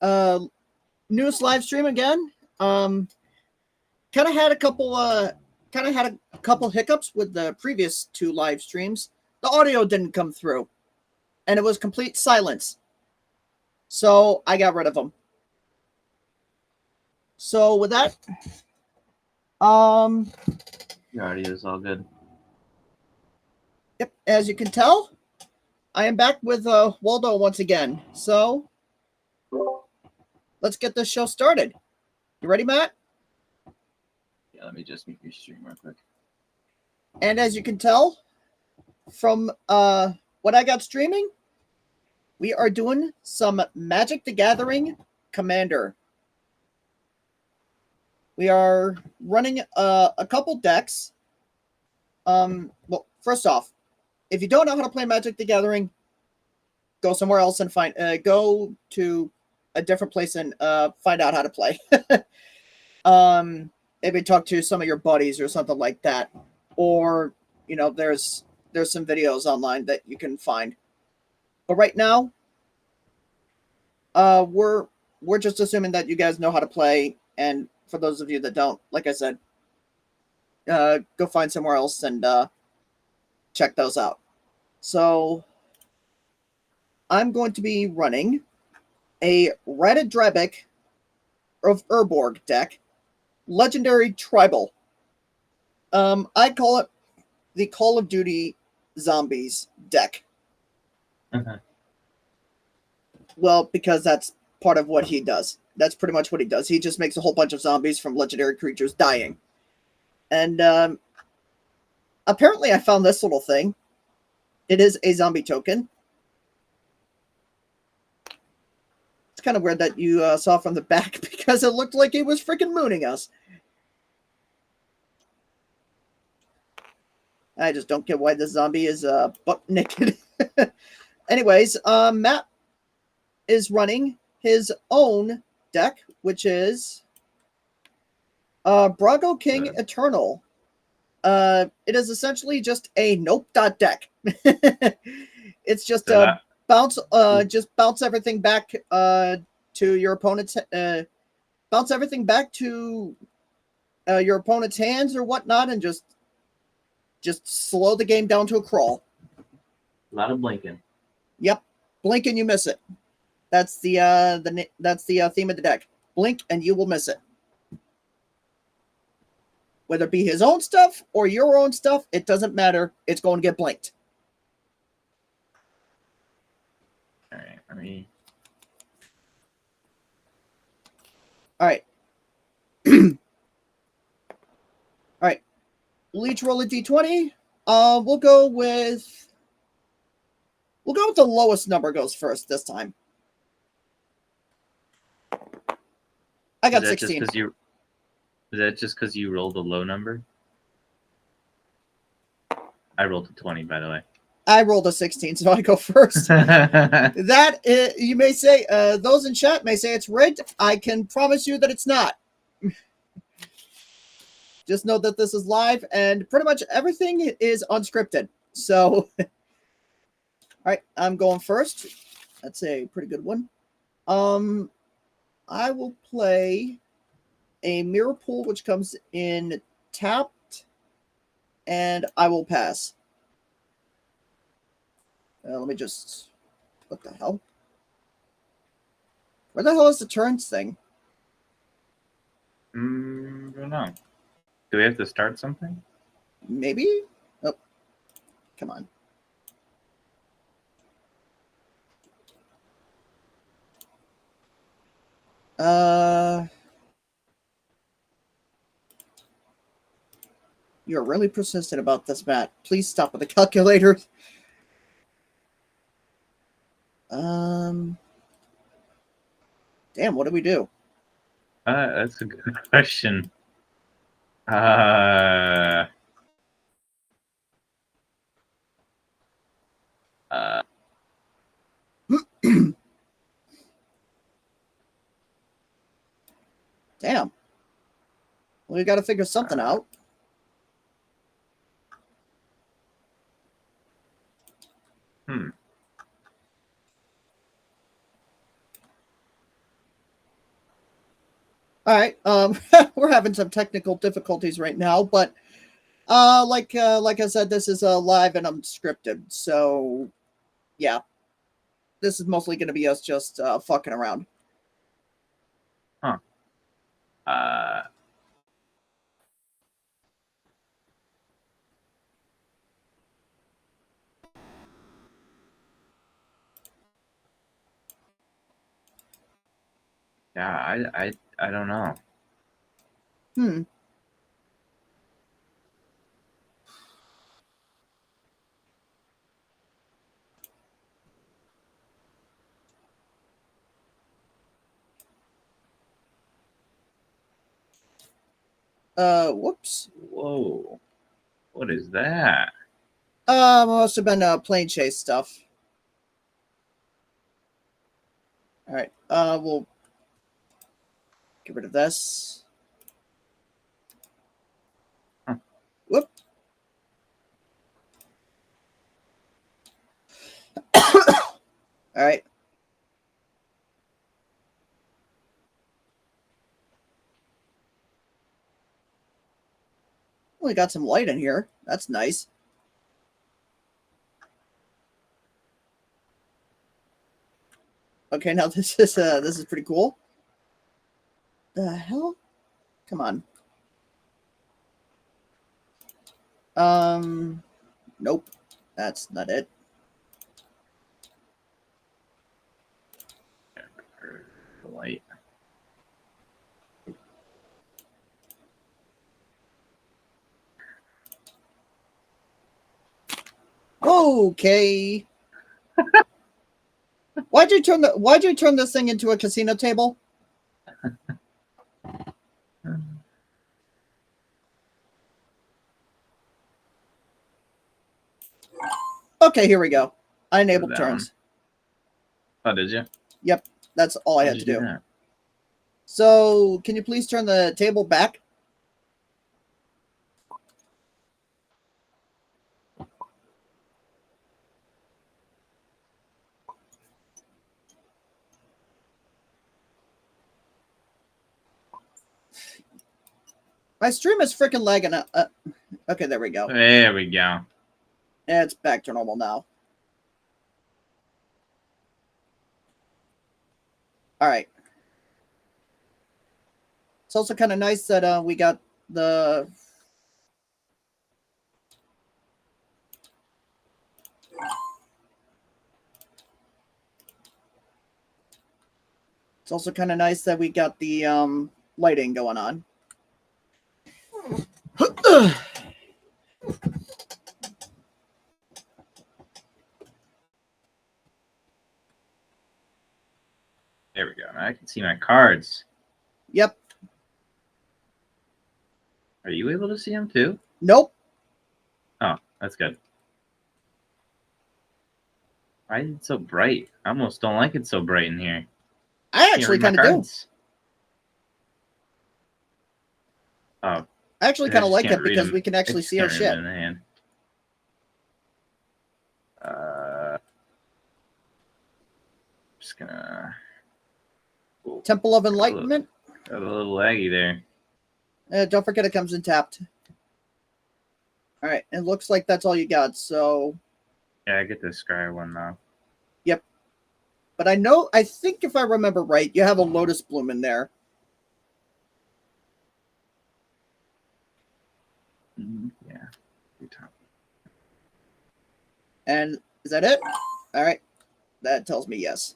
Newest live stream again. Kind of had a couple hiccups with the previous two live streams. The audio didn't come through, and it was complete silence. So I got rid of them. So with that, your audio is all good. Yep, as you can tell, I am back with Waldo once again. So let's get this show started. You ready, Matt? Yeah, let me just mute your stream real quick. And as you can tell from what I got streaming, we are doing some Magic the Gathering Commander. We are running a couple decks. Well, first off, if you don't know how to play Magic the Gathering, go somewhere else and go to a different place and find out how to play. Maybe talk to some of your buddies or something like that. Or, there's some videos online that you can find. But right now, we're just assuming that you guys know how to play, and for those of you that don't, like I said, go find somewhere else and check those out. So I'm going to be running a Ratted Drebic of Urborg deck, Legendary Tribal. I call it the Call of Duty Zombies deck. Well, because that's part of what he does. That's pretty much what he does. He just makes a whole bunch of zombies from legendary creatures dying. And apparently I found this little thing. It is a zombie token. It's kind of weird that you saw from the back because it looked like he was freaking mooning us. I just don't get why this zombie is butt naked. Anyways, Matt is running his own deck, which is Brago King Eternal. It is essentially just a nope dot deck. It's just bounce everything back to your opponent's bounce everything back to your opponent's hands or whatnot, and just slow the game down to a crawl. A lot of blinking. Yep, blink and you miss it. That's the theme of the deck. Blink and you will miss it. Whether it be his own stuff or your own stuff, it doesn't matter. It's going to get blinked. All right, let me. All right. All right. We'll each roll a d20. We'll go with the lowest number goes first this time. I got 16. Is that just because you rolled a low number? I rolled a 20, by the way. I rolled a 16, so I go first. You may say, those in chat may say it's rigged. I can promise you that it's not. Just know that this is live, and pretty much everything is unscripted. So, all right, I'm going first. That's a pretty good one. I will play a Mirror Pool, which comes in tapped, and I will pass. Let me just... What the hell? Where the hell is the turns thing? I don't know. Do we have to start something? Maybe? Oh, come on. You're really persistent about this, Matt. Please stop with the calculator. Damn, what do we do? That's a good question. Damn. Well, we got to figure something out. All right. We're having some technical difficulties right now, but like I said, this is live and unscripted, so yeah, this is mostly going to be us just fucking around. Huh. Yeah, I don't know. Hmm. Whoops. Whoa. What is that? Must have been plane chase stuff. All right. We'll get rid of this. Huh. Whoop. All right. We got some light in here. That's nice. Okay, now this is pretty cool. The hell? Come on. Nope. That's not it. The light. Okay. Why'd you turn this thing into a casino table? Okay, here we go. I enabled That turns. one. Oh, did you? Yep, that's all I How'd had to you do. that? So, can you please turn the table back? My stream is freaking lagging. Okay, there we go. There we go. It's back to normal now. All right. It's also kind of nice that we got the... It's also kind of nice that we got the lighting going on. There we go. Now I can see my cards. Yep. Are you able to see them too? Nope. Oh, that's good. Why is it so bright? I almost don't like it so bright in here. I actually kind of do. Oh, I actually kind of like it because we can I actually just see our can't read 'em shit. in the hand. Just gonna. Temple of Enlightenment. Got a little laggy there. Don't forget it comes in tapped. All right, it looks like that's all you got. So, Yeah, I get the Scry one now. yep. But I think if I remember right, you have a Lotus Bloom in there. Yeah. And is that it? All right. That tells me yes.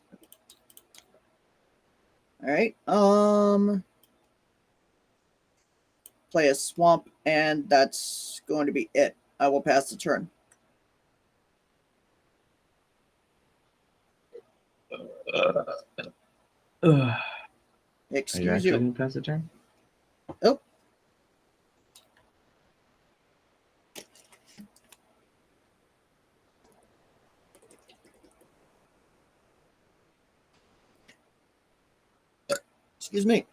All right. Play a swamp, and that's going to be it. I will pass the turn. Excuse you. Gonna pass the turn? Oh. Excuse me.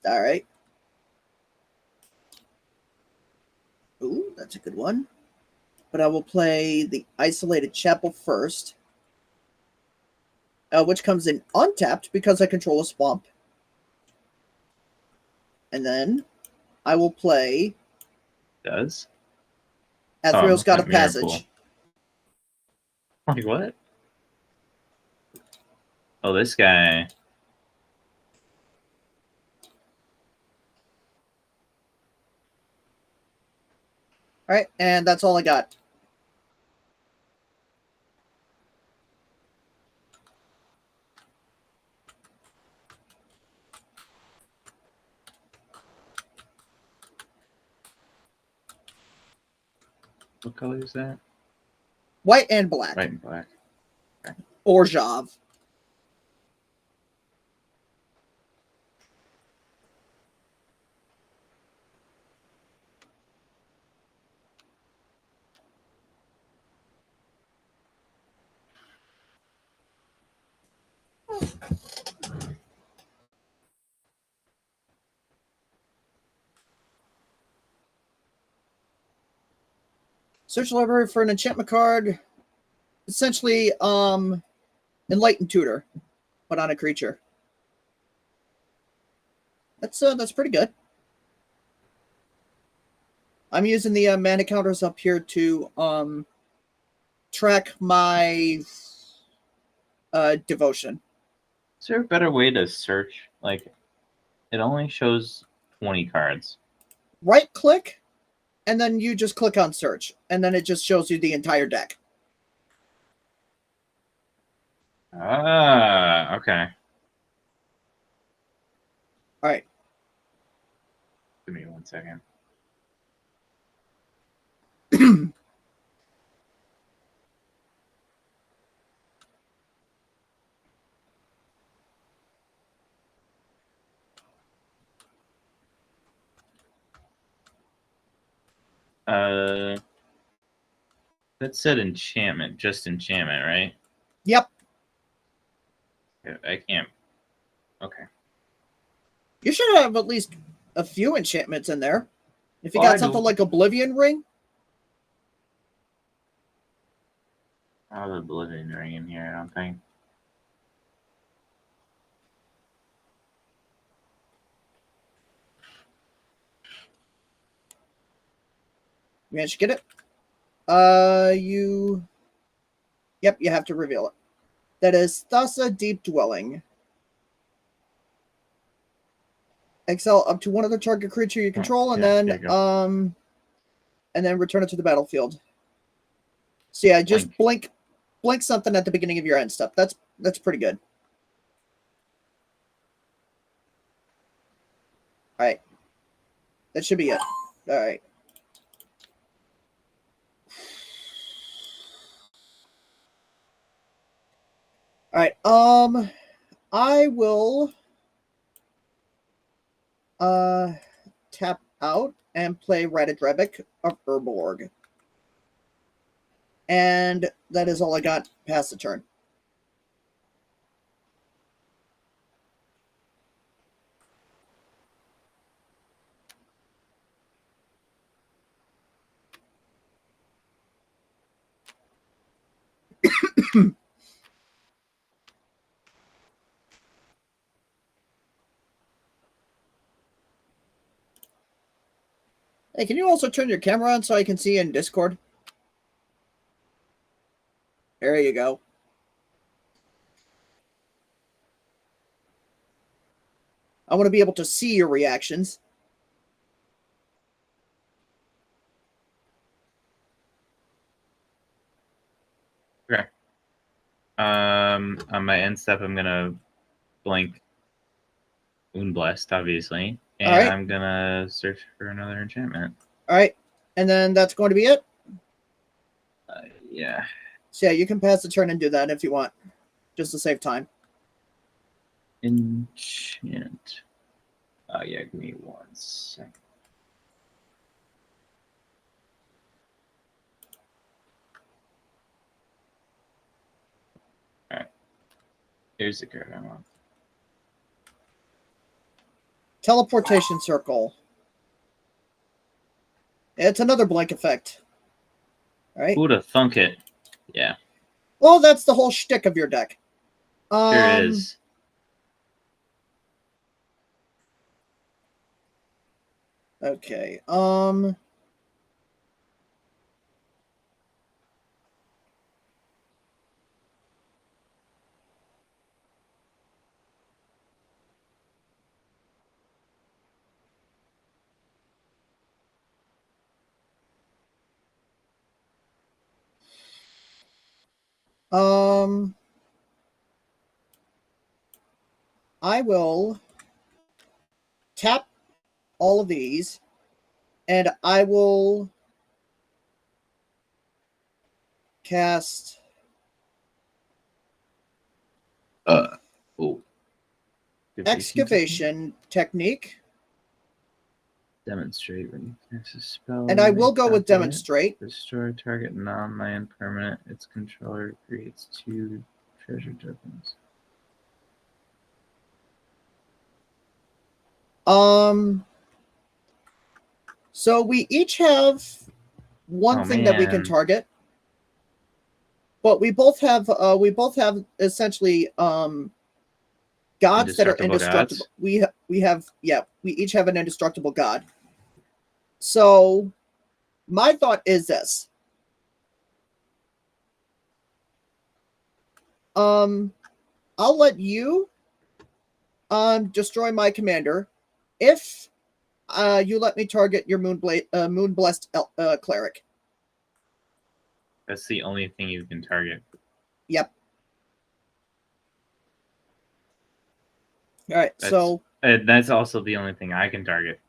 All right. Ooh, that's a good one. but I will play the Isolated Chapel first, which comes in untapped because I control a swamp. And then I will play Does? Athrio's God of Mirror Pool. Passage. Like what? Oh, this guy. All right, and that's all I got. What color is that? White and black. White and black. Okay. Or Jav. Search the library for an enchantment card. Essentially, Enlightened Tutor, but on a creature. That's pretty good. I'm using the mana counters up here to track my devotion. Is there a better way to search? Like, it only shows 20 cards. Right click, and then you just click on search, and then it just shows you the entire deck. Ah, okay. All right. Give me 1 second. That said enchantment, just enchantment, right? Yep. I can't. Okay. You should have at least a few enchantments in there. If you Well, got something like Oblivion Ring. I have a Oblivion Ring in here, I don't think. You managed to get it? Yep, you have to reveal it. That is Thassa Deep Dwelling. Exile up to one other target creature you control, and then return it to the battlefield. So yeah, just blink something at the beginning of your end step. That's pretty good. All right, that should be it. All right. All right. I will tap out and play Ratadrevic of Urborg. And that is all I got past the turn. Hey, can you also turn your camera on so I can see in Discord? There you go. I want to be able to see your reactions. Okay. On my end step, I'm gonna blink Moonblast, obviously, and right. I'm gonna search for another enchantment. All right, and then that's going to be it. Yeah. So yeah, you can pass the turn and do that if you want, just to save time. Enchant. Oh yeah, give me 1 second. All right. Here's the card I want. Teleportation Circle. It's another blank effect. All right. Who'da thunk it? Yeah, Well, that's the whole shtick of your deck. sure is. Okay. I will tap all of these, and I will cast. Oh. Excavation technique, Demonstrate when you cast a spell. and I will go with tap it. demonstrate. Destroy target non-land permanent. Its controller creates 2 treasure tokens. So we each have one thing that we can Man. target, but we both have essentially gods that are Indestructible indestructible. gods? We each have an indestructible god. So my thought is this. I'll let you destroy my commander if you let me target your moon blessed cleric. That's the only thing you can target. Yep. All right. So that's also the only thing I can target.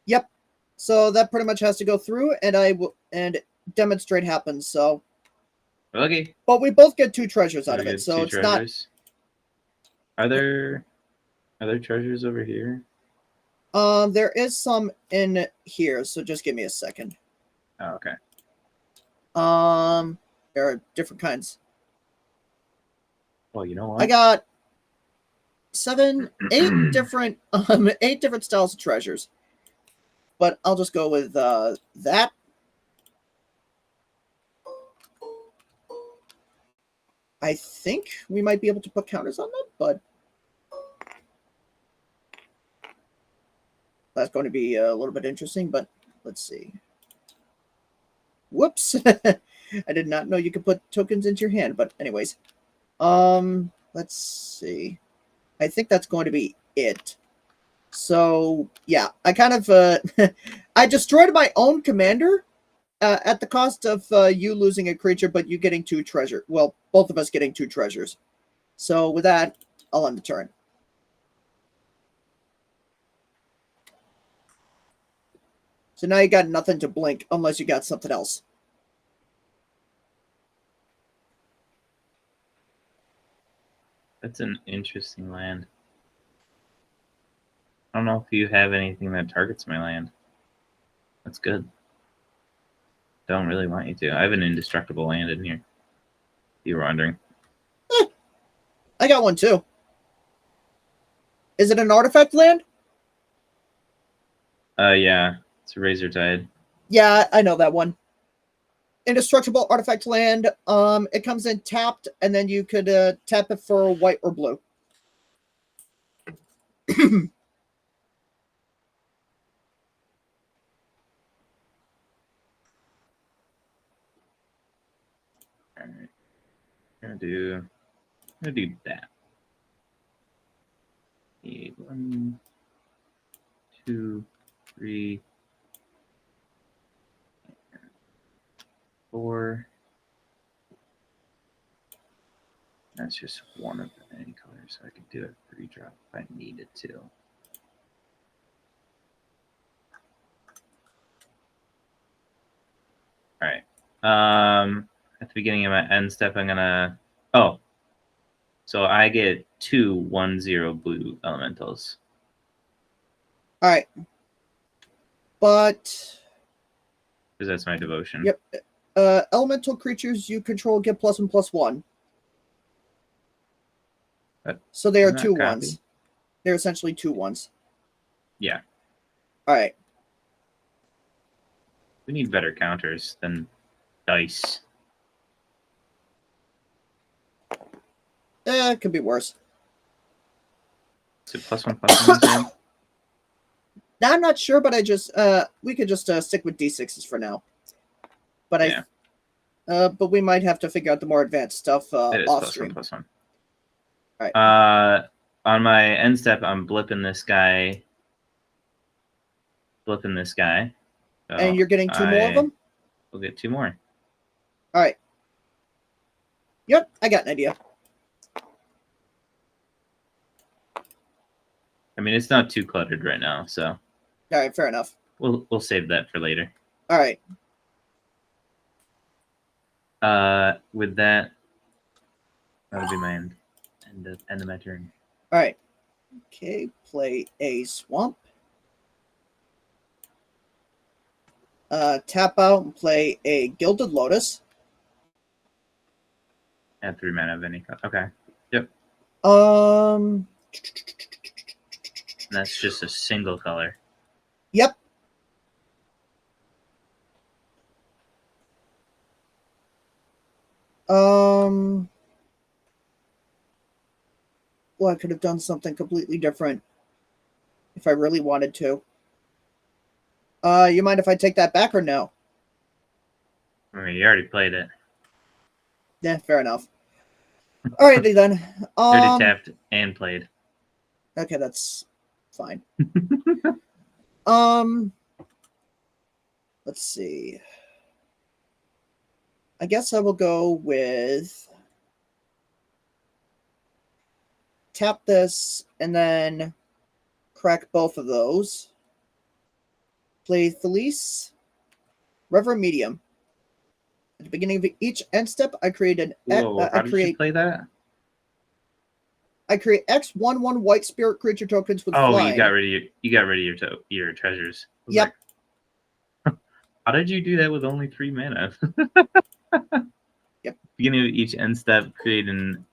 Yep. So that pretty much has to go through, and I will demonstrate happens. So. Okay. But we both get 2 treasures out of it, so it's treasures. Not. Are there treasures over here? There is some in here, so just give me a second. Oh, okay. There are different kinds. Well, you know what? I got 8 different 8 different styles of treasures. But I'll just go with that. I think we might be able to put counters on them, but that's going to be a little bit interesting, but let's see. Whoops. I did not know you could put tokens into your hand, but anyways. Let's see. I think that's going to be it. So, yeah, I kind of I destroyed my own commander at the cost of you losing a creature, but you getting 2 treasure. Well, both of us getting 2 treasures. So with that, I'll end the turn. So now you got nothing to blink unless you got something else. That's an interesting land. I don't know if you have anything that targets my land. That's good. Don't really want you to. I have an indestructible land in here. If you were wondering. I got one too. Is it an artifact land? Yeah. It's a Razor Tide. Yeah, I know that one. Indestructible artifact land. It comes in tapped, and then you could tap it for white or blue. All right. I'm gonna do that. 1, 2, 3, 4. That's just one of any color, so I could do a 3-drop if I needed to. All right. At the beginning of my end step, I'm gonna. Oh. So I get 2 1/0 blue elementals. All right. But. Because that's my devotion. Yep. Elemental creatures you control get +1/+1. So they are 2 1s. They're essentially 2 1s. Yeah. All right. We need better counters than Dice. It could be worse. Is it +1/+1? Now, I'm not sure, but we could just stick with D6s for now. But Yeah. but we might have to figure out the more advanced stuff It is off +1/+1. stream. All right. On my end step, I'm blipping this guy. So And you're getting 2 more of them? We'll get 2 more. All right. Yep, I got an idea. I mean, it's not too cluttered right now, so. All right, fair enough. We'll save that for later. All right. With that, that'll be my end of my turn. All right. Okay, play a swamp. Tap out and play a Gilded Lotus. Add 3 mana of any color. Okay. Yep. Um. And that's just a single color. Yep. Well, I could have done something completely different if I really wanted to. You mind if I take that back or no? I mean, you already played it. Yeah, fair enough. Alrighty then. Already tapped and played. Okay, that's fine. Let's see. I guess I will go with tap this and then crack both of those. Play Thales, Rever Medium. At the beginning of each end step, I create an. Whoa, how did you play that? I create X/1/1 white spirit creature tokens with flying. You got rid of your treasures. Yep. Like, how did you do that with only 3 mana? Yep. Beginning of each end step, create an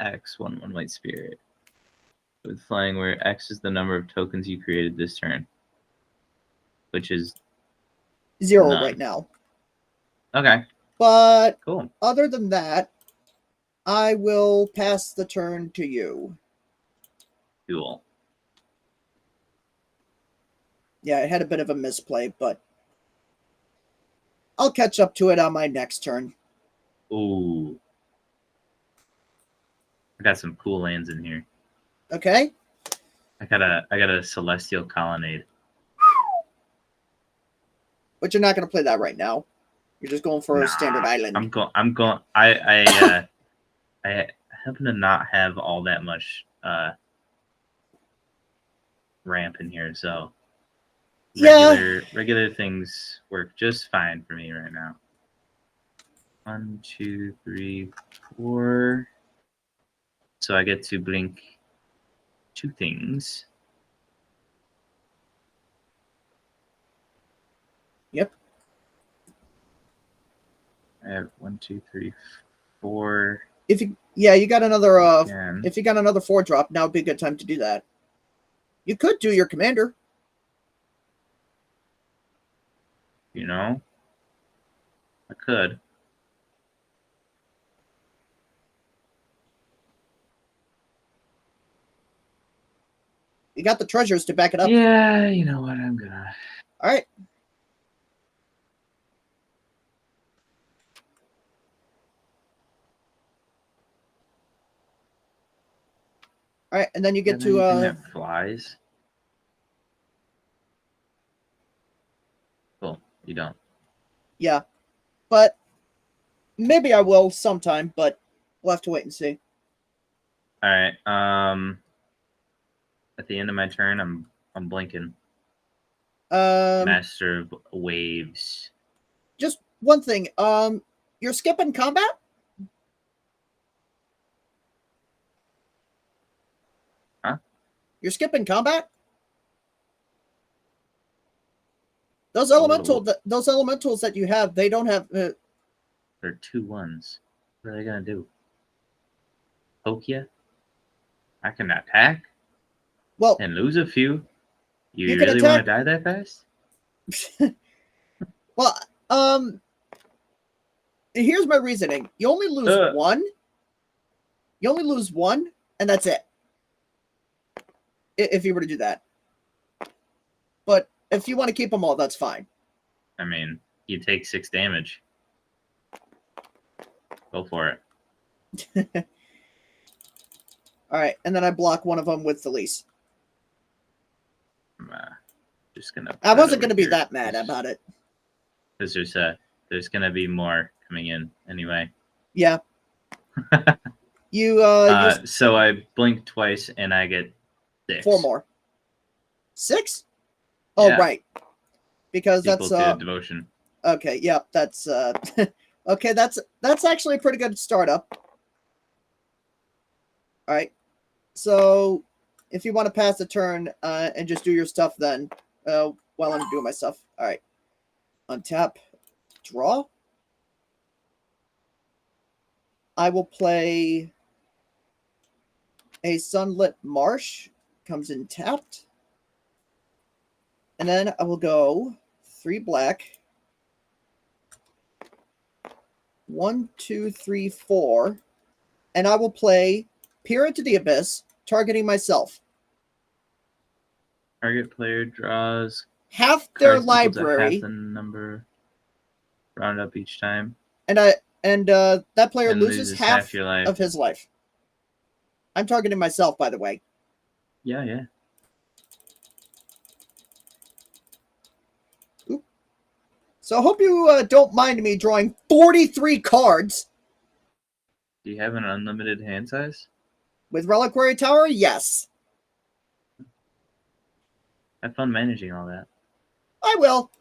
X/1/1 white spirit with flying, where X is the number of tokens you created this turn, which is 0 none. right now. Okay. But cool. Other than that, I will pass the turn to you. Cool. Yeah, I had a bit of a misplay, but I'll catch up to it on my next turn. Ooh. I got some cool lands in here. Okay. I got a Celestial Colonnade. But you're not going to play that right now. You're just going for a standard island. I'm going. I happen to not have all that much ramp in here, so regular things work just fine for me right now. 1, 2, 3, 4. So I get to blink 2 things. Yep. I have 1, 2, 3, 4. You got another if you got another 4-drop, now would be a good time to do that. You could do your commander. You know? I could. You got the treasures to back it up. Yeah, you know what? I'm gonna. All right. All right, and then you get to that flies. Cool. You don't. Yeah, but maybe I will sometime. But we'll have to wait and see. All right. At the end of my turn, I'm blinking. Master of Waves. Just one thing. You're skipping combat? Huh? You're skipping combat? Those elementals that you have, they don't have. They're 2/1s. What are they gonna do? Poke ya? I can attack. Well, and lose a few. You can really want to die that fast? Well, here's my reasoning. You only lose one. You only lose one, and that's it. If you were to do that. But if you want to keep them all, that's fine. I mean, you take 6 damage. Go for it. All right, and then I block one of them with the lease. I'm just gonna. I wasn't gonna be that mad about it. Because there's gonna be more coming in anyway. Yeah. So I blink twice and I get 6. 4 more. 6? Oh, Yeah. right. Because Equal that's to devotion. Okay, yep, that's okay, that's actually a pretty good startup. All right. So, if you want to pass the turn and just do your stuff then while I'm doing my stuff. All right. Untap, draw. I will play a Sunlit Marsh, comes in tapped. And then I will go 3 black. 1, 2, 3, 4. And I will play Peer into the Abyss, targeting myself. Target player draws half their cards equal to library. half the number round up each time. And that player And loses half your life. of his life. I'm targeting myself, by the way. Yeah. Oop. So I hope you don't mind me drawing 43 cards. Do you have an unlimited hand size? With Reliquary Tower, yes. Have fun managing all that. I will.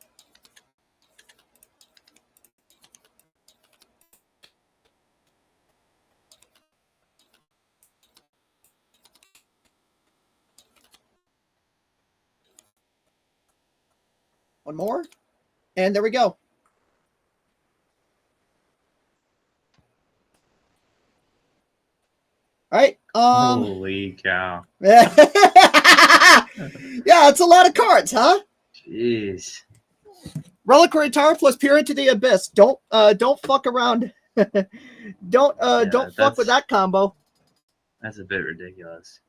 One more. And there we go. All right. Holy cow. Yeah, it's a lot of cards, huh? Jeez. Reliquary Tower plus Peer into the Abyss. Don't fuck around. don't fuck with that combo. That's a bit ridiculous.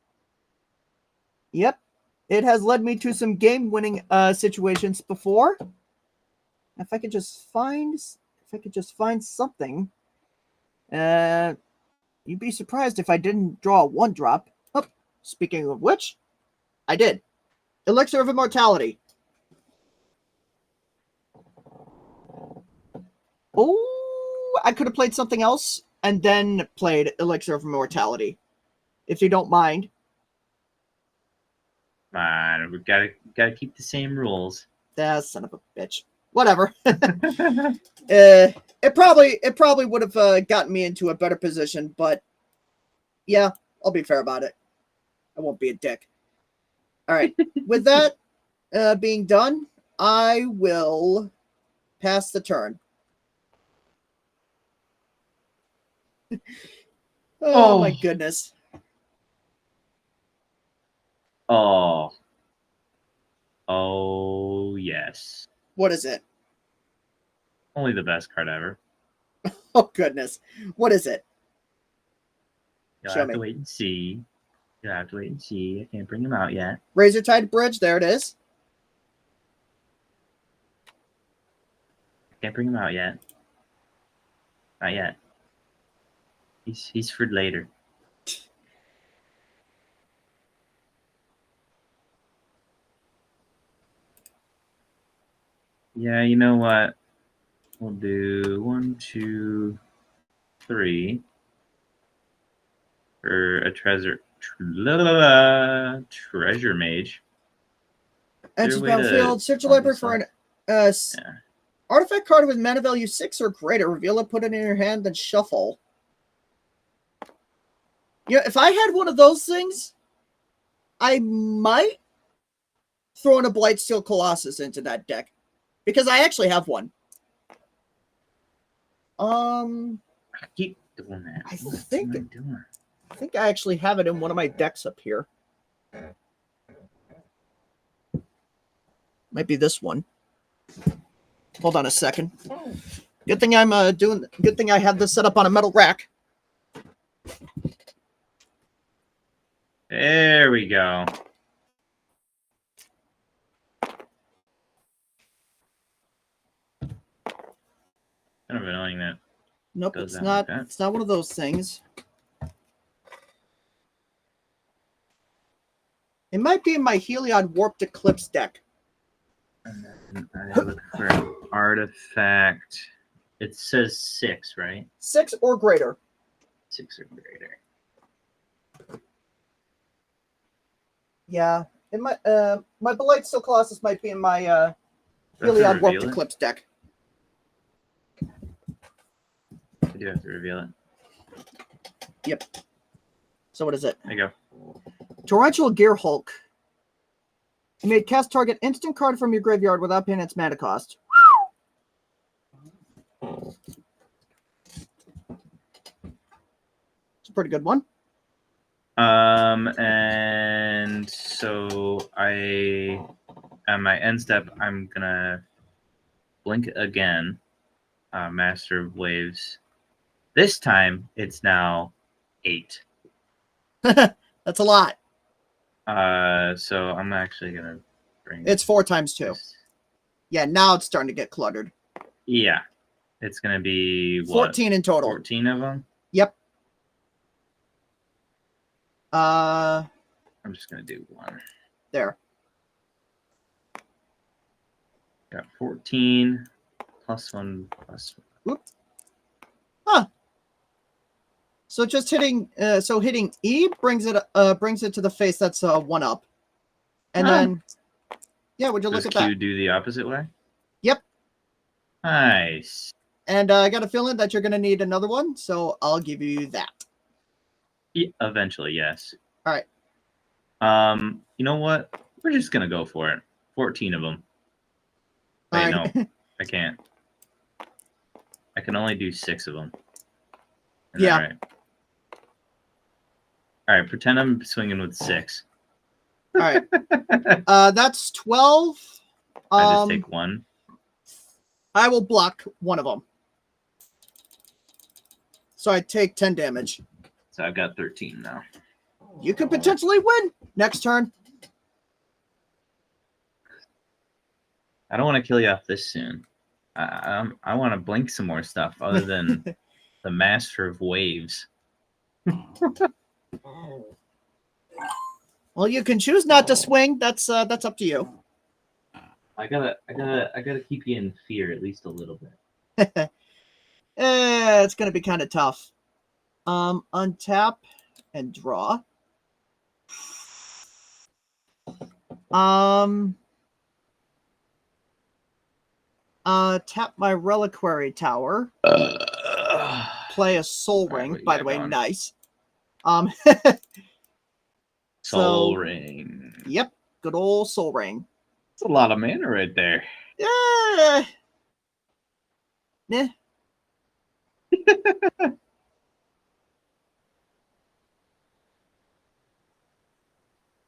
Yep. It has led me to some game-winning situations before. If I could just find something. You'd be surprised if I didn't draw a 1-drop. Oh, speaking of which, I did. Elixir of Immortality. Oh, I could have played something else and then played Elixir of Immortality. If you don't mind. Come on, we gotta keep the same rules. Ah, son of a bitch. Whatever. It probably would have gotten me into a better position, but yeah, I'll be fair about it. I won't be a dick. All right. With that being done, I will pass the turn. Oh my goodness. Oh yes. What is it? Only the best card ever. Oh goodness. What is it? You'll Show have me. to wait and see. You'll have to wait and see. I can't bring them out yet. Razortide Bridge. There it is. Can't bring him out yet. Not yet. He's for later. Yeah, you know what? We'll do 1, 2, 3 for a treasure mage. Enter battlefield. Search your library for an artifact card with mana value 6 or greater. Reveal it, put it in your hand, then shuffle. Yeah, if I had one of those things, I might throw in a Blightsteel Colossus into that deck. Because I actually have one. I keep doing that. I think I actually have it in one of my decks up here. Might be this one. Hold on a second. Good thing I'm good thing I have this set up on a metal rack. There we go. Kind of annoying that. Nope, Goes it's out not. like that. It's not one of those things. It might be in my Heliod Warped Eclipse deck. And then I look for an artifact. It says 6, right? 6 or greater. 6 or greater. Yeah, it might. My Belite Steel Colossus might be in my Do I have to Heliod Warped reveal it? Eclipse deck. I do have to reveal it. Yep. So what is it? There you go. Torrential Gear Hulk. You may cast target instant card from your graveyard without paying its mana cost. It's a pretty good one. And so on my end step, I'm gonna blink again. Master of Waves. This time it's now 8. That's a lot. So I'm actually gonna bring. It's 4 times 2. this- Yeah, now it's starting to get cluttered. Yeah, it's gonna be what? 14 in total. 14 of them. Yep. I'm just gonna do 1. There. Got 14 plus 1 plus 1. Whoop. Huh. So just hitting hitting E brings it to the face. That's 1 up. And Ah. then yeah, would you Does look Q at that? do the opposite way? Yep. Nice. And I got a feeling that you're going to need another one, so I'll give you that. Eventually, yes. All right. You know what? We're just gonna go for it. 14 of them. All Wait, right. no, I can't. I can only do 6 of them. Is Yeah. that right? All right. Pretend I'm swinging with 6. All right. That's 12. I just take 1. I will block one of them. So I take 10 damage. So I've got 13 now. You could potentially win next turn. I don't want to kill you off this soon. I want to blink some more stuff other than the Master of Waves. Well, you can choose not to swing. That's up to you. I gotta keep you in fear at least a little bit. It's gonna be kind of tough. Untap and draw. Tap my Reliquary Tower. Play a Soul All right, Ring. what you By got the way, going? nice. Soul So- Ring. Yep, good old Soul Ring. That's a lot of mana right there. Yeah. Nah.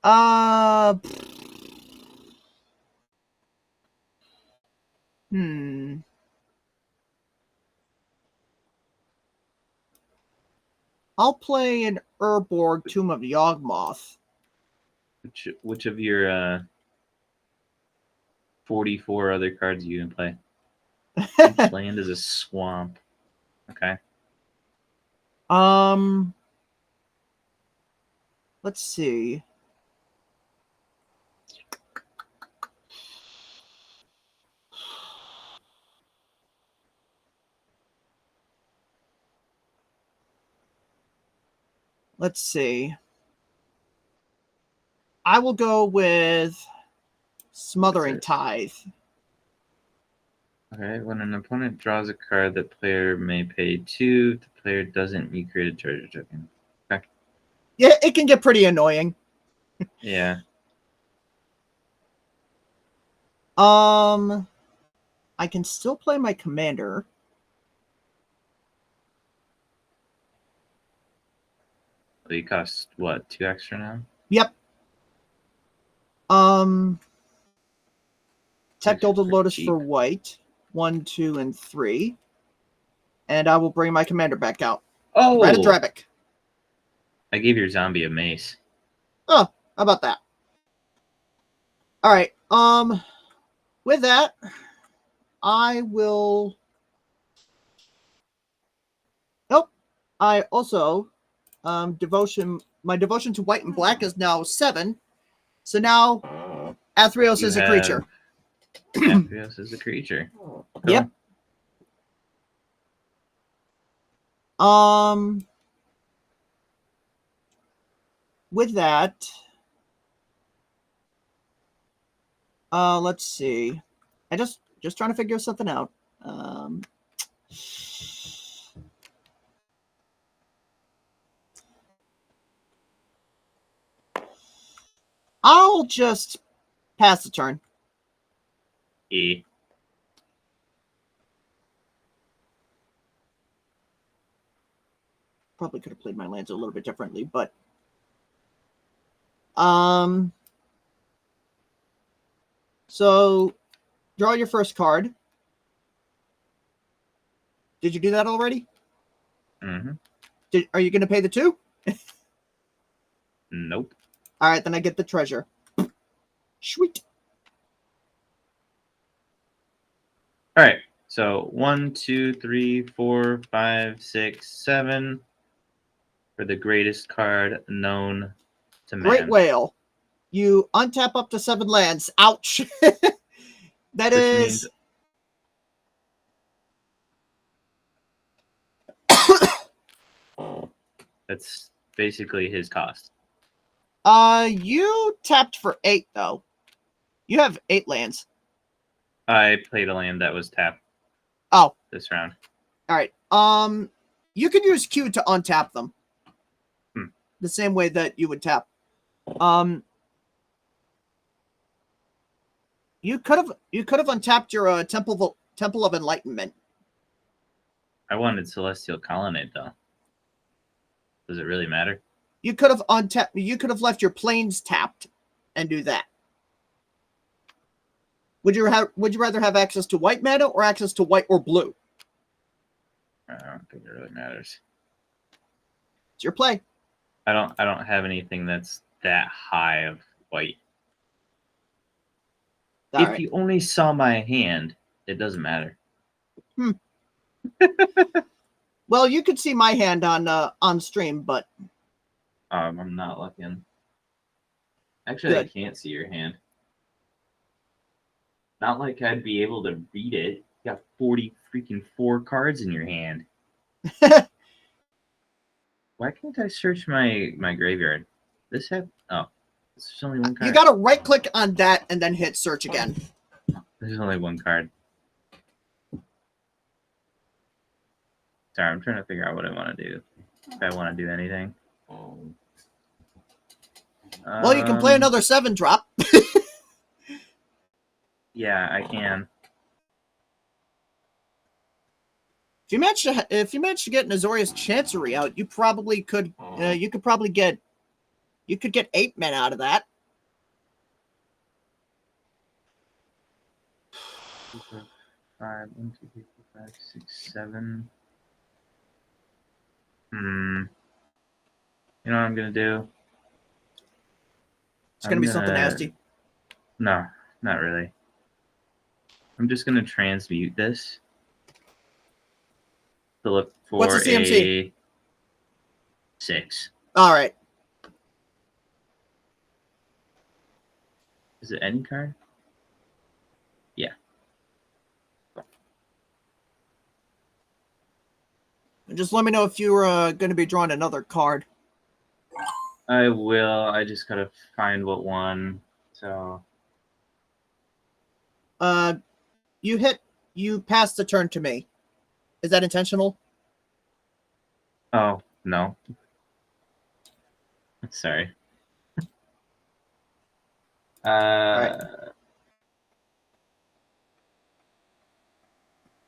Uh. Hmm. I'll play an Urborg Tomb of Yawgmoth. Which of your 44 other cards you can play? Each land is a swamp. Okay. Let's see. Let's see. I will go with Smothering That's it. Tithe. Okay. When an opponent draws a card, the player may pay 2. If the player doesn't, you create a treasure token. Yeah, it can get pretty annoying. Yeah. I can still play my commander. Well, you cost what? 2 extra now? Yep. Tech These are Gilded pretty Lotus cheap. for white. 1, 2, and 3. and I will bring my commander back out. Oh, Radadrabic. I gave your zombie a mace. Oh, how about that? All right. With that, I will. Nope. I also, devotion. My devotion to white and black is now 7. So now, Athreos is a creature. Athreos is a creature. Cool. Yep. With that, let's see. I just trying to figure something out. I'll just pass the turn. E. Probably could have played my lands a little bit differently, but so draw your first card. Did you do that already? Mm-hmm. Are you going to pay the 2? Nope. All right, then I get the treasure. Sweet. All right. So 1, 2, 3, 4, 5, 6, 7 for the greatest card known to man. Great Whale. You untap up to 7 lands. Ouch. That Which is. That's basically his cost. You tapped for 8 though. You have 8 lands. I played a land that was tapped. Oh, this round. All right. You can use Q to untap them. The same way that you would tap. You could have untapped your Temple of Enlightenment. I wanted Celestial Colonnade though. Does it really matter? You could have untapped. You could have left your planes tapped, and do that. Would you rather have access to white mana or access to white or blue? I don't think it really matters. It's your play. I don't have anything that's that high of white. All if right. you only saw my hand, it doesn't matter. Well, you could see my hand on stream, but I'm not looking. Actually, Good. I can't see your hand. Not like I'd be able to read it. You got 4 cards in your hand. Why can't I search my graveyard? This there's only one card. You got to right click on that and then hit search again. There's only one card. Sorry, I'm trying to figure out what I want to do. If I want to do anything. Well, you can play another 7-drop. Yeah, I can. If you manage to get an Azorius Chancery out, you probably could. You could get 8 men out of that. 5, 1, 2, 3, 4, 5, 6, 7. You know what I'm gonna do? It's gonna be something nasty. No, not really. I'm just gonna transmute this to look for What's the CMC? a 6. All right. Is it any card? Yeah. Just let me know if you're going to be drawing another card. I will. I just gotta find what one. So. You passed the turn to me. Is that intentional? Oh, no. Sorry. Right.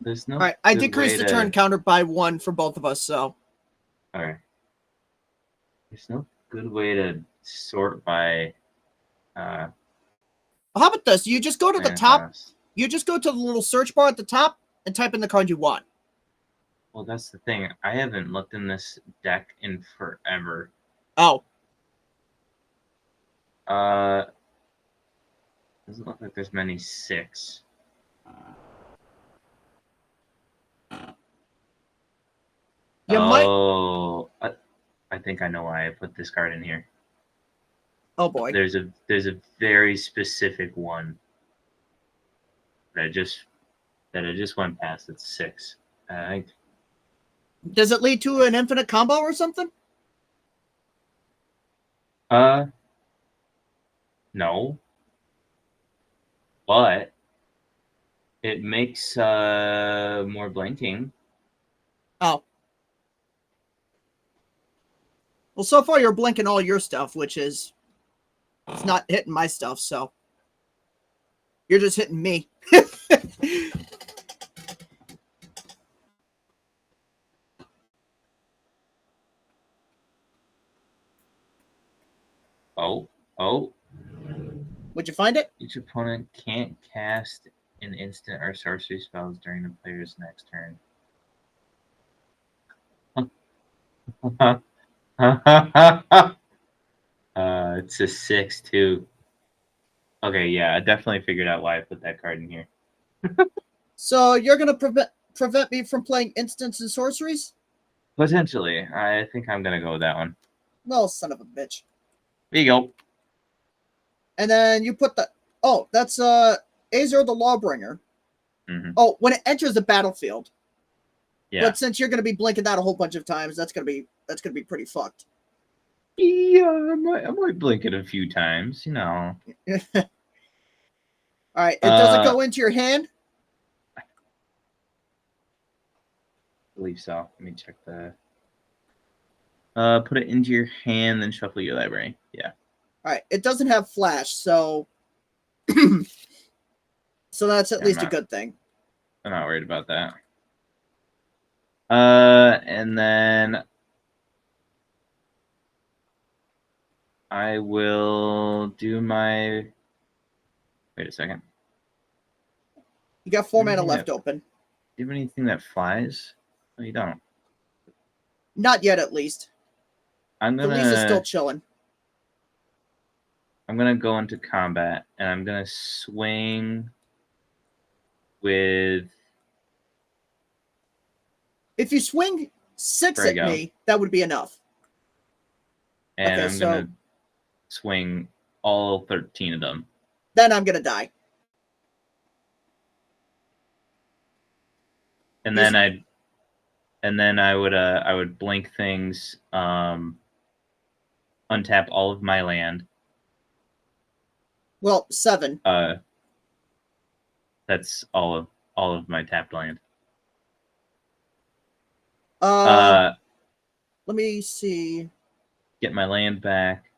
There's no. All right. I decreased the turn counter by 1 for both of us, so. All right. There's no good way to sort by. How about this? You just go to the top. You just go to the little search bar at the top and type in the card you want. Well, that's the thing. I haven't looked in this deck in forever. Oh, Doesn't look like there's many 6. you might. Oh, I think I know why I put this card in here. Oh boy. There's a very specific one that I just went past. It's 6. Does it lead to an infinite combo or something? No, but it makes more blinking. Oh. Well, so far you're blinking all your stuff, which is it's not hitting my stuff, so you're just hitting me. Oh. Would you find it? Each opponent can't cast an instant or sorcery spells during the player's next turn. It's a 6 too. Okay, yeah, I definitely figured out why I put that card in here. So you're gonna prevent me from playing instants and sorceries? Potentially, I think I'm gonna go with that one. Well, son of a bitch. There you go. And then you put the that's Azor the Lawbringer. Mm-hmm. Oh, when it enters the battlefield. Yeah. But since you're gonna be blinking that a whole bunch of times, that's gonna be pretty fucked. Yeah, I might blink it a few times, you know. All right, it doesn't go into your hand. I believe so. Let me check the. Put it into your hand, then shuffle your library. Yeah. All right, it doesn't have flash, so so that's at least a good thing. I'm not worried about that. And then I will do my. Wait a second. You got 4 mana left open. Do you have anything that flies? No, you don't. Not yet, at least. I'm gonna. Lisa's still chilling. I'm gonna go into combat, and I'm gonna swing with. If you swing 6 at me, that would be enough. And okay, I'm gonna swing all 13 of them. Then I'm gonna die. And then I would blink things, untap all of my land. Well, 7. That's all of my tapped land. Let me see. Get my land back.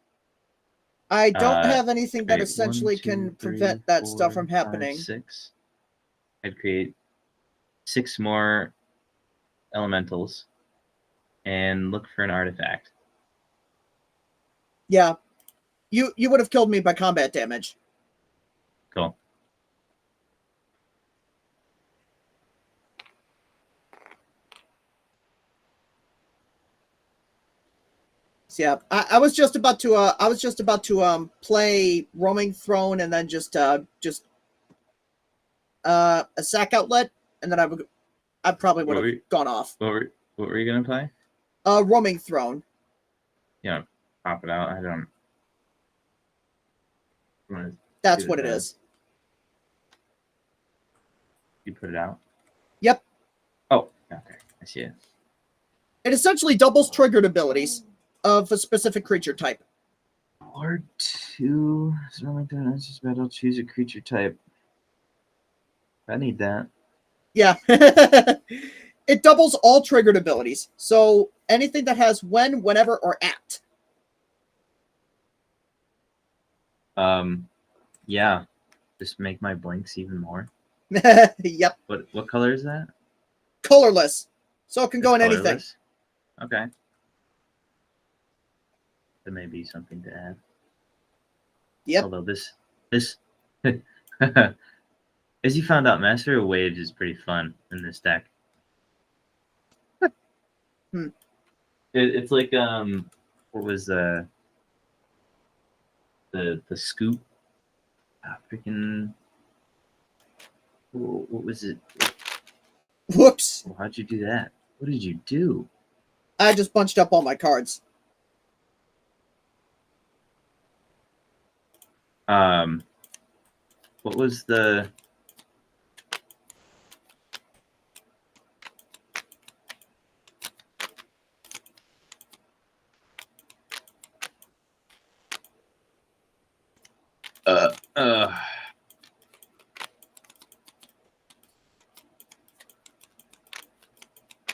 I don't have anything that essentially can prevent that stuff from happening. 6. I'd create 6 more elementals and look for an artifact. Yeah. You would have killed me by combat damage. Cool. So yeah, I was just about to play Roaming Throne and then just a sack outlet, and then I probably would have gone off. What were you gonna play? Roaming Throne. Yeah, pop it out. I don't. That's what it is. You put it out? Yep. Oh, okay. I see it. It essentially doubles triggered abilities of a specific creature type. Or 2. Something like that. It's just battle. Choose a creature type. I need that. Yeah. It doubles all triggered abilities. So anything that has when, whenever, or at. Yeah. Just make my blinks even more. Yep. What color is that? Colorless. So it can go in colorless? anything. Okay. There may be something to add. Yep. Although this as you found out, Master of Waves is pretty fun in this deck. It's like what was the scoop? Freaking. What was it? Whoops! How'd you do that? What did you do? I just bunched up all my cards. What was the?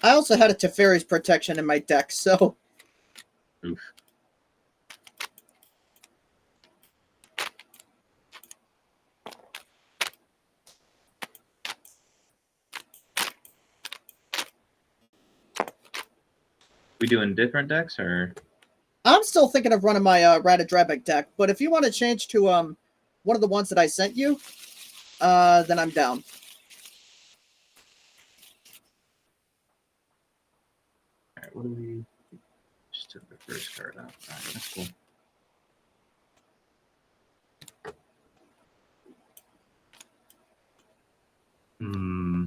I also had a Teferi's protection in my deck, so. Oof. We doing different decks or? I'm still thinking of running my Ratadrabic deck, but if you want to change to one of the ones that I sent you, then I'm down. All right, what do we? Just took the first card out. All right, that's cool. Hmm.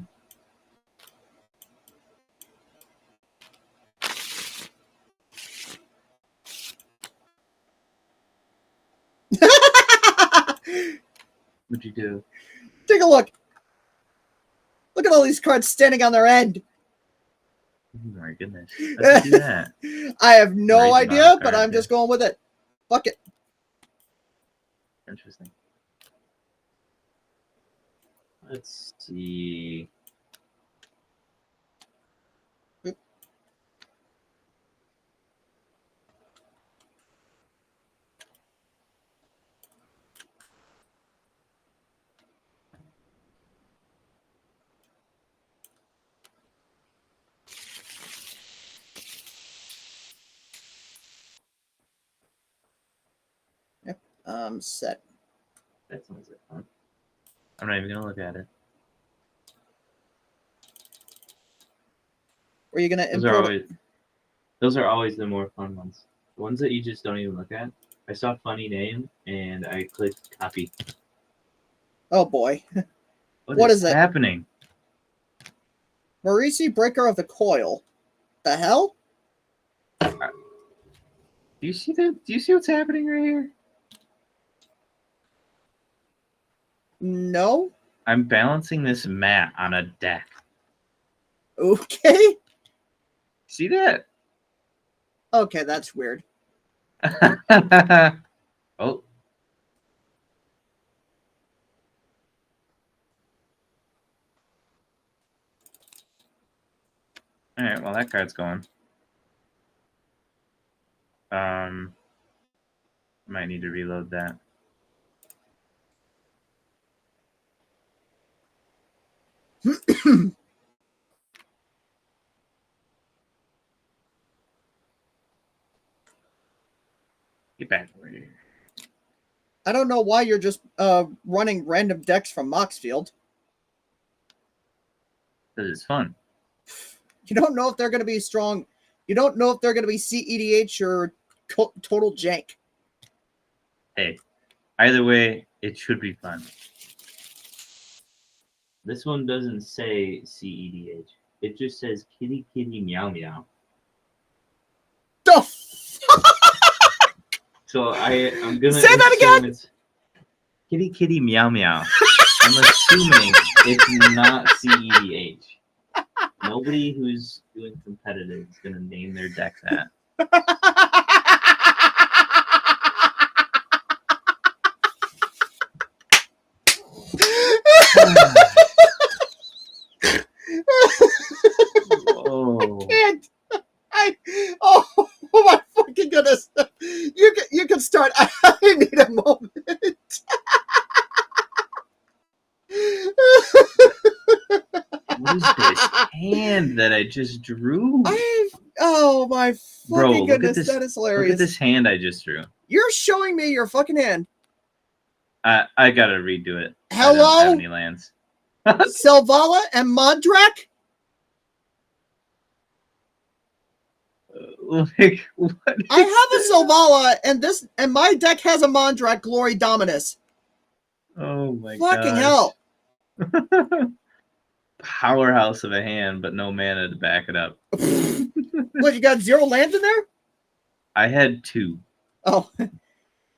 What'd you do? Take a look. Look at all these cards standing on their end. Oh my goodness. How'd you do that? I have no Raising idea, on a but card, I'm just going with it. Fuck it. Interesting. Let's see. Yep, set. That sounds like fun. I'm not even gonna look at it. Were you gonna Those are always the more fun ones. The ones that you just don't even look at. I saw funny name and I clicked copy. Oh boy. What is it? happening? Marisi, Breaker of the Coil. The hell? Do you see that? Do you see what's happening right here? No. I'm balancing this mat on a deck. Okay. See that? Okay, that's weird. Oh. All right, well that card's gone. Might need to reload that. Get back over here. I don't know why you're just running random decks from Moxfield. This is fun. You don't know if they're going to be strong. You don't know if they're going to be CEDH or total jank. Hey, either way, it should be fun. This one doesn't say CEDH. It just says kitty kitty meow meow. The So I'm gonna say that again. It's kitty kitty meow meow. I'm assuming it's not CEDH. Nobody who's doing competitive is gonna name their deck that. Oh. Oh my fucking goodness! You can start. I need a moment. What is this hand that I just drew? Oh my fucking goodness! That is hilarious. Look at this hand I just drew. You're showing me your fucking hand. I gotta redo it. Hello? I don't have any lands. Selvala and Mondrak? Like, what? I have a Selvala, and my deck has a Mondrak Glory Dominus. Oh my Fucking gosh. hell. Powerhouse of a hand, but no mana to back it up. What, you got 0 lands in there? I had 2. Oh.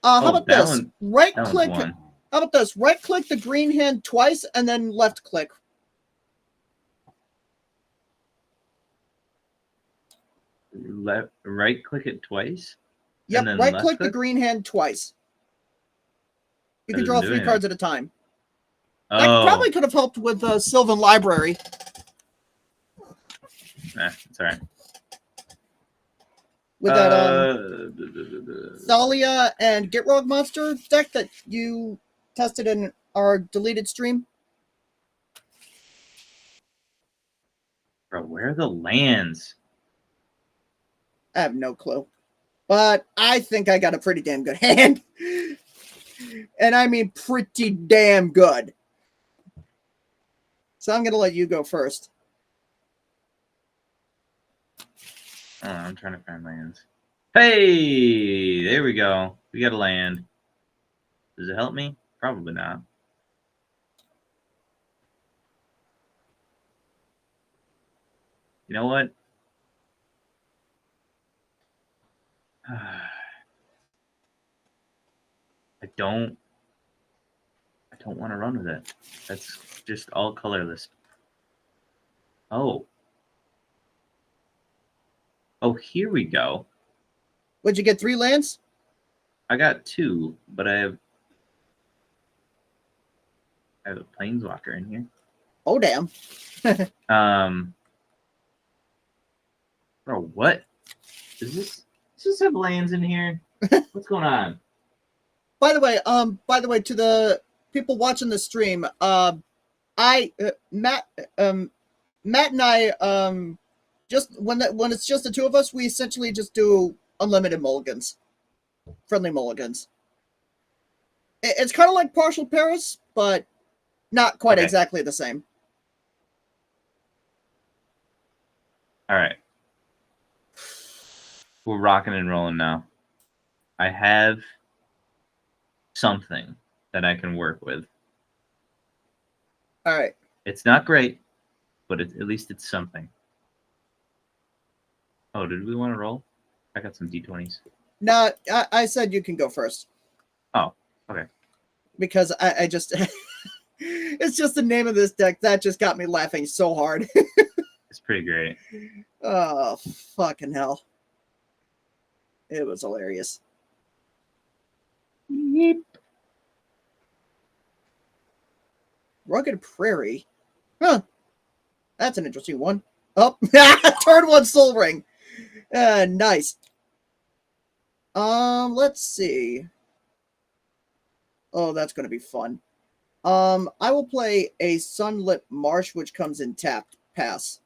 How about that this? one- Right That one's click. 1. How about this? Right click the green hand twice and then left click. Right click it twice? Yep, And then right left click the click? green hand twice. You That can doesn't draw do 3 anything. cards at a time. That Oh, probably could have helped with Sylvan Library. it's alright. With that Thalia and Gitrog monster deck that you tested in our deleted stream. Bro, where are the lands? I have no clue. But I think I got a pretty damn good hand. And I mean pretty damn good. So I'm going to let you go first. Oh, I'm trying to find lands. Hey, there we go. We got a land. Does it help me? Probably not. You know what? I don't want to run with it. That's just all colorless. Oh, here we go. Would you get 3 lands? I got 2, but I have a planeswalker in here. Oh, damn. Bro, what? Does this have lands in here? What's going on? By the way, to the people watching the stream, Matt and I, just when it's just the 2 of us, we essentially just do unlimited mulligans, friendly mulligans. It's kind of like partial Paris, but not quite exactly the same. All right. We're rocking and rolling now. I have something that I can work with. All right. It's not great, but at least it's something. Oh, did we want to roll? I got some D20s. No, I said you can go first. Oh, okay. Because I just... it's just the name of this deck. That just got me laughing so hard. It's pretty great. Oh, fucking hell. It was hilarious. Yep. Rugged Prairie. Huh. That's an interesting one. Oh, turn 1 Soul Ring. Nice. Let's see. Oh, that's going to be fun. I will play a Sunlit Marsh, which comes in tapped. Pass.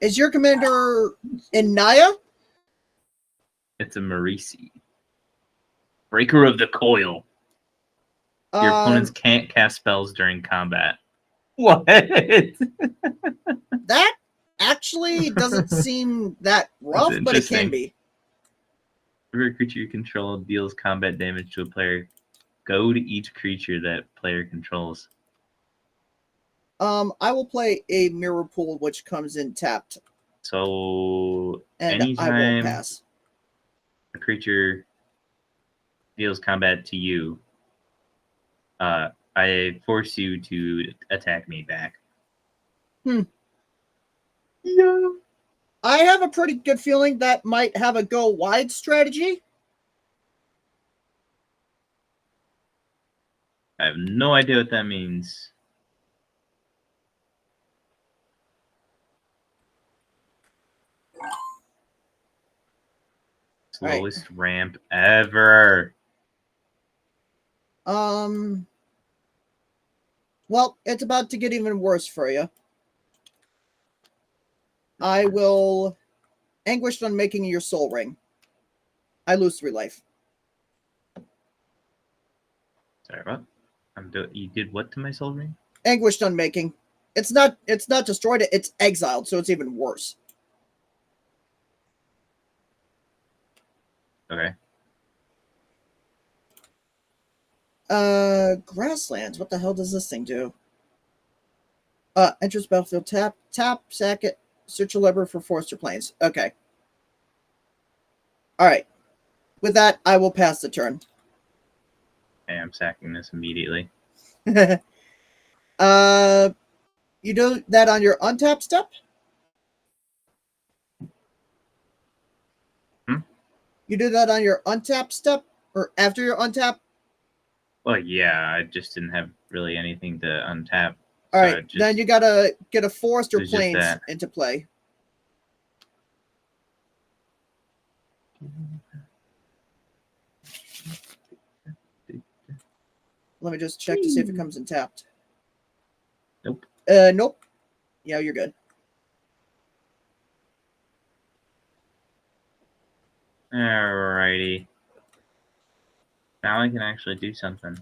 Is your commander in Naya? It's a Marisi. Breaker of the Coil. Your opponents can't cast spells during combat. What? That actually doesn't seem that rough, but it can be. Every creature you control deals combat damage to a player. Go to each creature that player controls. I will play a Mirror Pool, which comes in tapped. So And anytime I won't pass. A creature deals combat to you, I force you to attack me back. Yeah. I have a pretty good feeling that might have a go wide strategy. I have no idea what that means. Slowest ramp ever. Well, it's about to get even worse for you. I will anguished on making your soul ring. I lose 3 life. Sorry, what? You did what to my soul ring? Anguished on making. It's not destroyed, it's exiled, so it's even worse. Okay. Grasslands. What the hell does this thing do? Enters battlefield, tap, sack it, search a lever for forest or plains. Okay. Alright. With that, I will pass the turn. Okay, I'm sacking this immediately. You do that on your untap step? You do that on your untap step? Or after your untap? Well, yeah, I just didn't have really anything to untap. Alright, then you gotta get a forest or plains into play. Let me just check to see if it comes in tapped. Nope. Nope. Yeah, you're good. Alrighty. Now I can actually do something.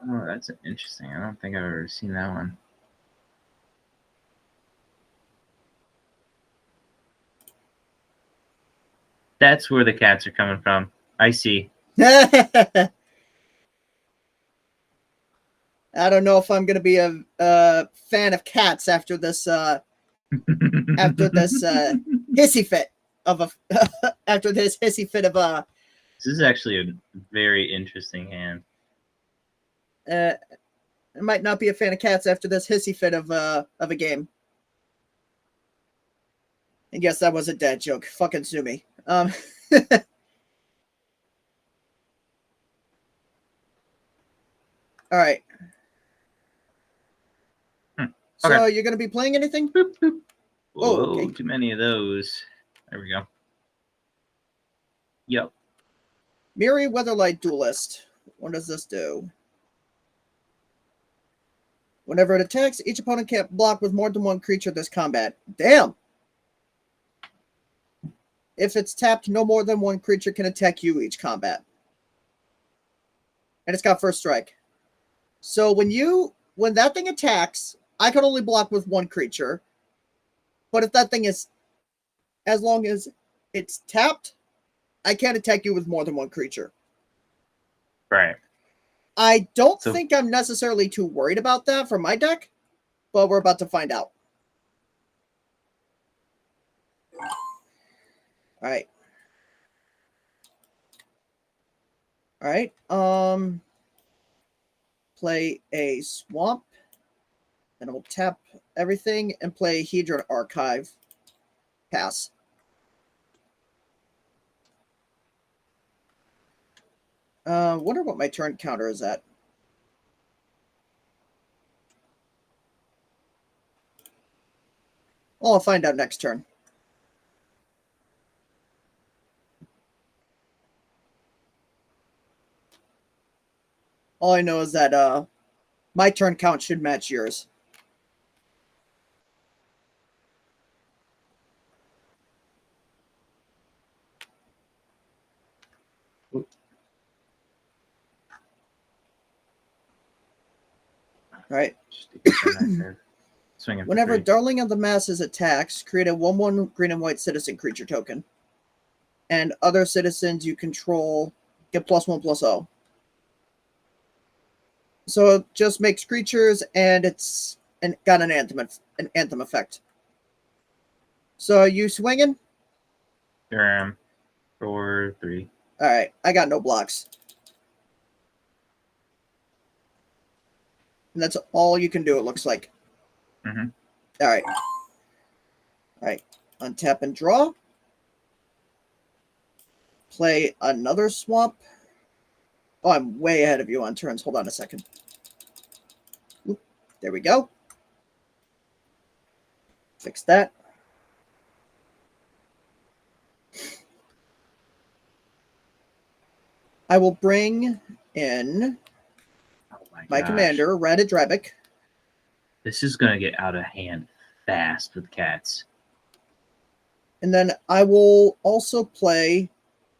Oh, that's interesting. I don't think I've ever seen that one. That's where the cats are coming from. I see. I don't know if I'm gonna be a fan of cats after this hissy fit of a after this hissy fit of a. This is actually a very interesting hand. I might not be a fan of cats after this hissy fit of a game. And yes, that was a dad joke. Fucking sue me. All right. So Okay. you're gonna be playing anything? Boop, boop. Oh, Whoa, okay. too many of those. There we go. Yep. Miri Weatherlight Duelist. What does this do? Whenever it attacks, each opponent can't block with more than one creature this combat. Damn! If it's tapped, no more than one creature can attack you each combat. And it's got first strike. So when that thing attacks, I can only block with one creature. But if that thing is, as long as it's tapped, I can't attack you with more than one creature. Right. I don't think I'm necessarily too worried about that for my deck, but we're about to find out. All right. All right. Play a swamp. Then we'll tap everything and play Hedron Archive. Pass. Wonder what my turn counter is at. Well, I'll find out next turn. All I know is that my turn count should match yours. Right. Whenever Darling of the Masses attacks, create a 1/1 green and white citizen creature token. And other citizens you control get +1/+0. So it just makes creatures and it's got an anthem effect. So are you swinging? Sure. 4, 3. Alright, I got no blocks. And that's all you can do, it looks like. Mm-hmm. Alright. Alright. Untap and draw. Play another swamp. Oh, I'm way ahead of you on turns. Hold on a second. Oop. There we go. Fix that. I will bring in my gosh. commander, Radidrabic. This is going to get out of hand fast with cats. And then I will also play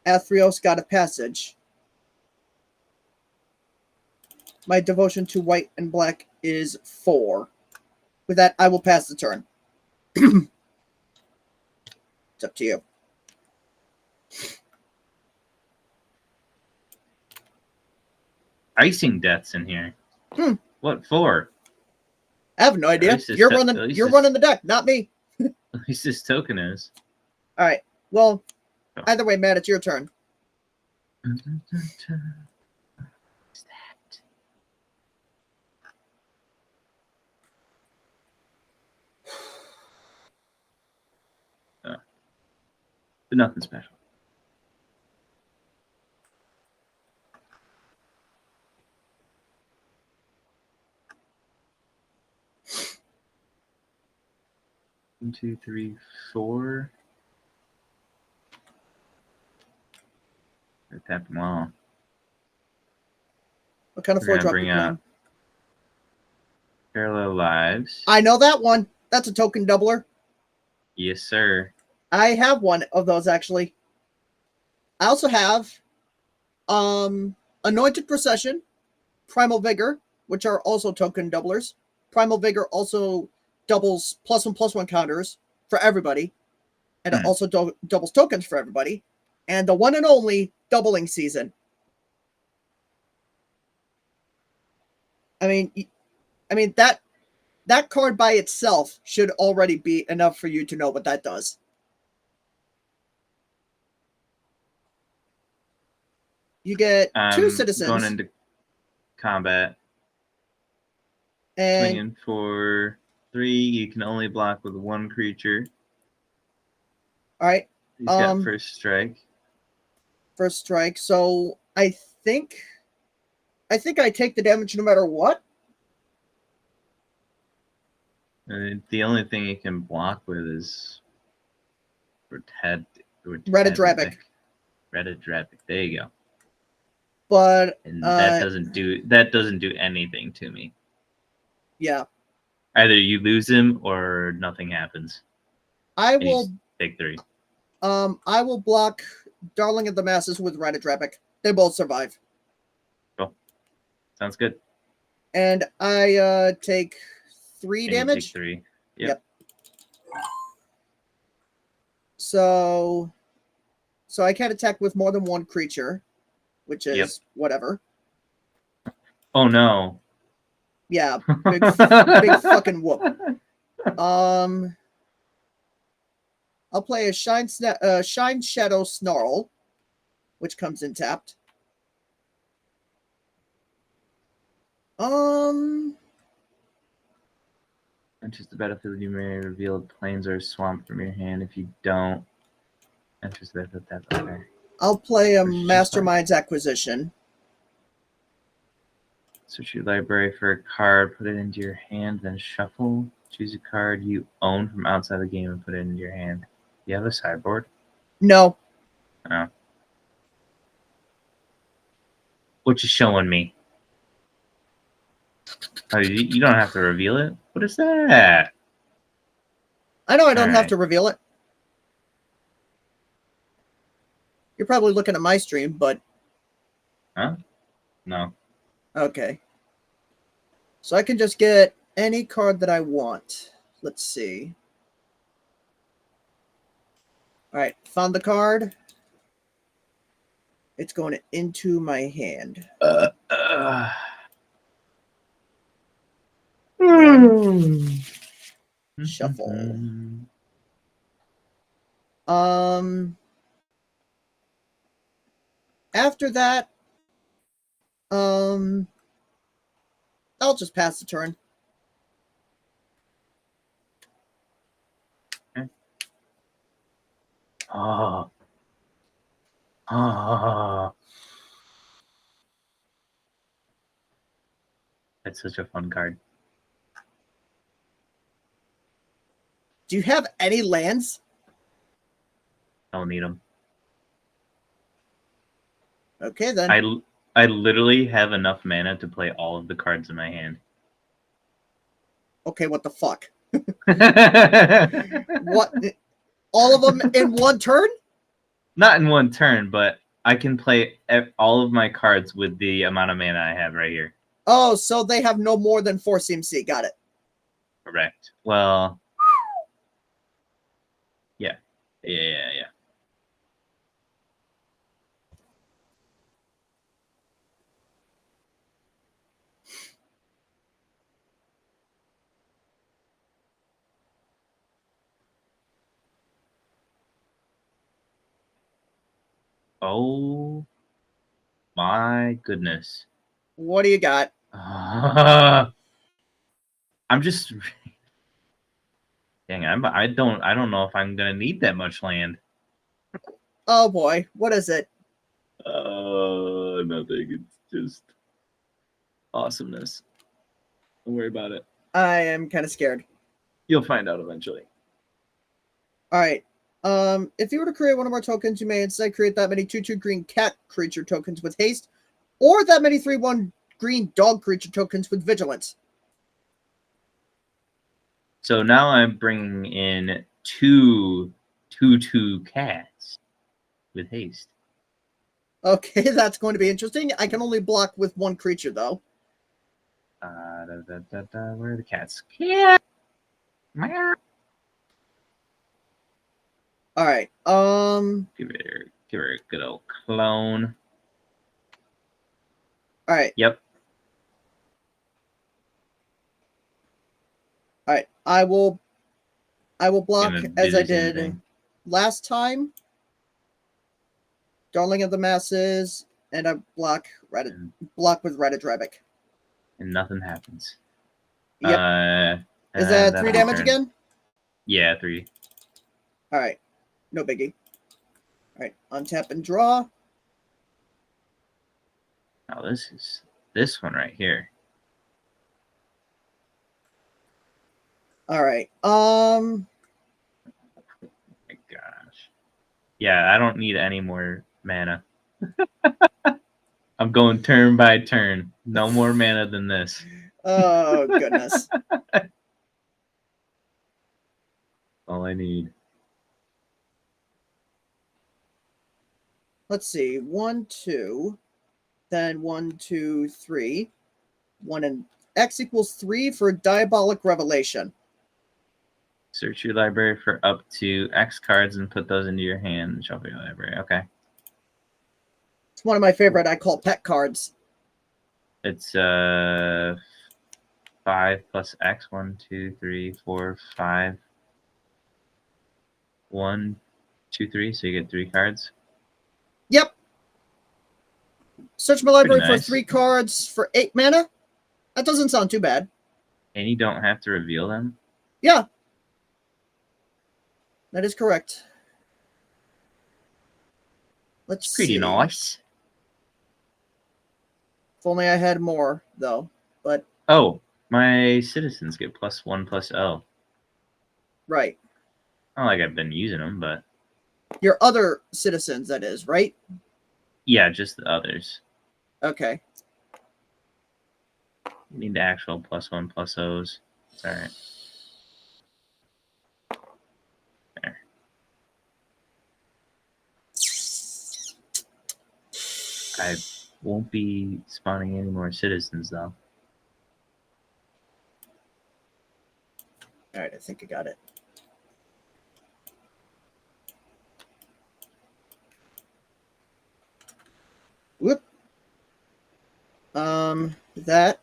Athreos, God of Passage. My devotion to white and black is 4. With that, I will pass the turn. It's up to you. Icing deaths in here. What for? I have no idea. You're running the deck, not me. At least this token is. All right. Well, either way, Matt, it's your turn. What's that? Oh. But nothing special. One, two, three, 4. Tap them all. What kind of We're 4 drop gonna you bring playing? out Parallel Lives. I know that one. That's a token doubler. Yes, sir. I have one of those, actually. I also have Anointed Procession, Primal Vigor, which are also token doublers. Primal Vigor also doubles +1/+1 counters for everybody, and it also doubles tokens for everybody. And the one and only Doubling Season. I mean that card by itself should already be enough for you to know what that does. You get 2 citizens. Going into combat. And swinging for 3. You can only block with 1 creature. All right. He's got first strike. First strike. So I think I take the damage no matter what. The only thing you can block with is Radidrabic. Radidrabic. There you go. But and that doesn't do anything to me. Yeah. Either you lose him or nothing happens. I will take 3. I will block Darling of the Masses with Radidrabic. They both survive. Cool. Sounds good. And I take 3 damage. Take 3. Yep. So I can't attack with more than 1 creature, which is whatever. Oh no. Yeah, big fucking whoop. I'll play a Shine Shadow Snarl, which comes in tapped. Enters the battlefield, you may reveal plains or a swamp from your hand. If you don't, enters the battlefield. Okay. I'll play a Mastermind's Acquisition. Search your library for a card, put it into your hand, then shuffle. Choose a card you own from outside the game and put it into your hand. Do you have a sideboard? No. Oh. What you showing me? Oh, you don't have to reveal it? What is that? I know I don't have to reveal it. You're probably looking at my stream, but... Huh? No. Okay. So I can just get any card that I want. Let's see. Alright, found the card. It's going into my hand. Shuffle. After that, I'll just pass the turn. Okay. That's such a fun card. Do you have any lands? I'll need them. Okay, then. I literally have enough mana to play all of the cards in my hand. Okay, what the fuck? What? All of them in one turn? Not in one turn, but I can play all of my cards with the amount of mana I have right here. Oh, so they have no more than 4 CMC. Got it. Correct. Well, yeah. Oh my goodness. What do you got? I'm just dang. I don't know if I'm gonna need that much land. Oh boy, what is it? Nothing. It's just awesomeness. Don't worry about it. I am kind of scared. You'll find out eventually. All right. If you were to create one of our tokens, you may instead create that many 2/2 green cat creature tokens with haste, or that many 3/1 green dog creature tokens with vigilance. So now I'm bringing in 2/2 cats with haste. Okay, that's going to be interesting. I can only block with 1 creature though. Where are the cats? Yeah. All right. Give her a good old clone. All right. Yep. All right. I will block Gonna do as I the same did thing. last time. Darling of the Masses, and I block with Reddit Rebic. And nothing happens. Yep. Is that 3 damage again? Yeah, 3. All right. No biggie. All right. Untap and draw. Now this is this one right here. All right. Oh my gosh. Yeah, I don't need any more mana. I'm going turn by turn. No more mana than this. Oh goodness. All I need. Let's see. 1, 2, then 1, 2, 3. 1 and X equals 3 for Diabolic Revelation. Search your library for up to X cards and put those into your hand. Shuffle your library. Okay. It's one of my favorite. I call pet cards. It's 5 plus X. 1, 2, 3, 4, 5. 1, 2, 3. So you get 3 cards. Yep. Search my library Pretty nice. for 3 cards for 8 mana. That doesn't sound too bad. And you don't have to reveal them. Yeah. That is correct. Let's see. Pretty nice. If only I had more, though. But Oh, my citizens get +1/+0. right. Not like I've been using them, but Your other citizens, that is, right? yeah, just the others. Okay. You need the actual +1/+0s. It's all right. There. I won't be spawning any more citizens, though. All right, I think I got it. Whoop. That.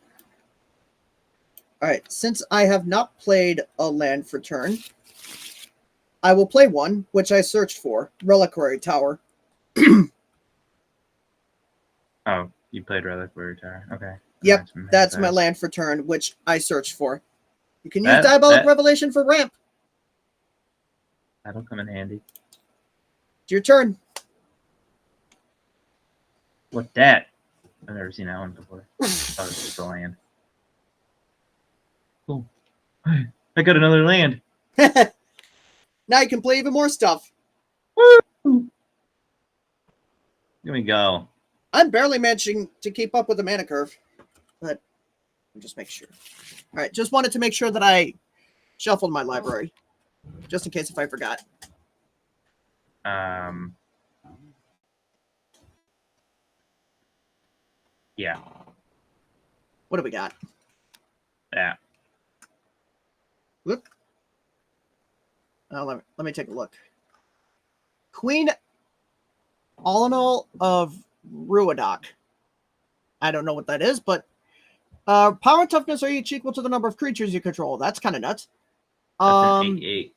All right, since I have not played a land for turn, I will play one, which I searched for, Reliquary Tower. Oh, you played Reliquary Tower. Okay. Yep, that's my land for turn, which I searched for. You can use That- Diabolic that- Revelation for ramp. That'll come in handy. It's your turn. What that? I've never seen that one before. I thought it was just a land. Cool. I got another land. Now you can play even more stuff. Woo! Here we go. I'm barely managing to keep up with the mana curve, but I'll just make sure. All right, just wanted to make sure that I shuffled my library, just in case if I forgot. Yeah. What do we got? Yeah. Whoop. Oh, let me take a look. Queen Allanol of Ruadoc. I don't know what that is, but power and toughness are each equal to the number of creatures you control. That's kind of nuts. That's an 8/8.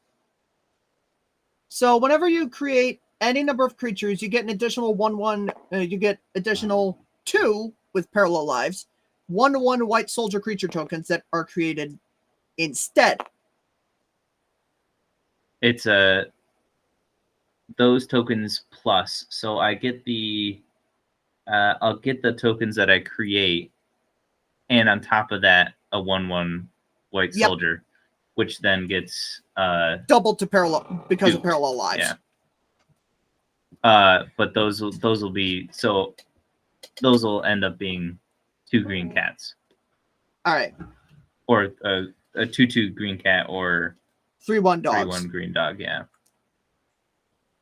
So whenever you create any number of creatures, you get an additional 1/1. You get additional 2 with parallel lives, 1/1 white soldier creature tokens that are created instead. It's those tokens plus. So I get the I'll get the tokens that I create, and on top of that, a 1/1 white soldier, which then gets doubled to parallel because of duped. parallel lives. Yeah. But those will be so. Those will end up being 2 green cats. All right. Or a 2/2 green cat or 3/1 dogs. 3/1 green dog. Yeah.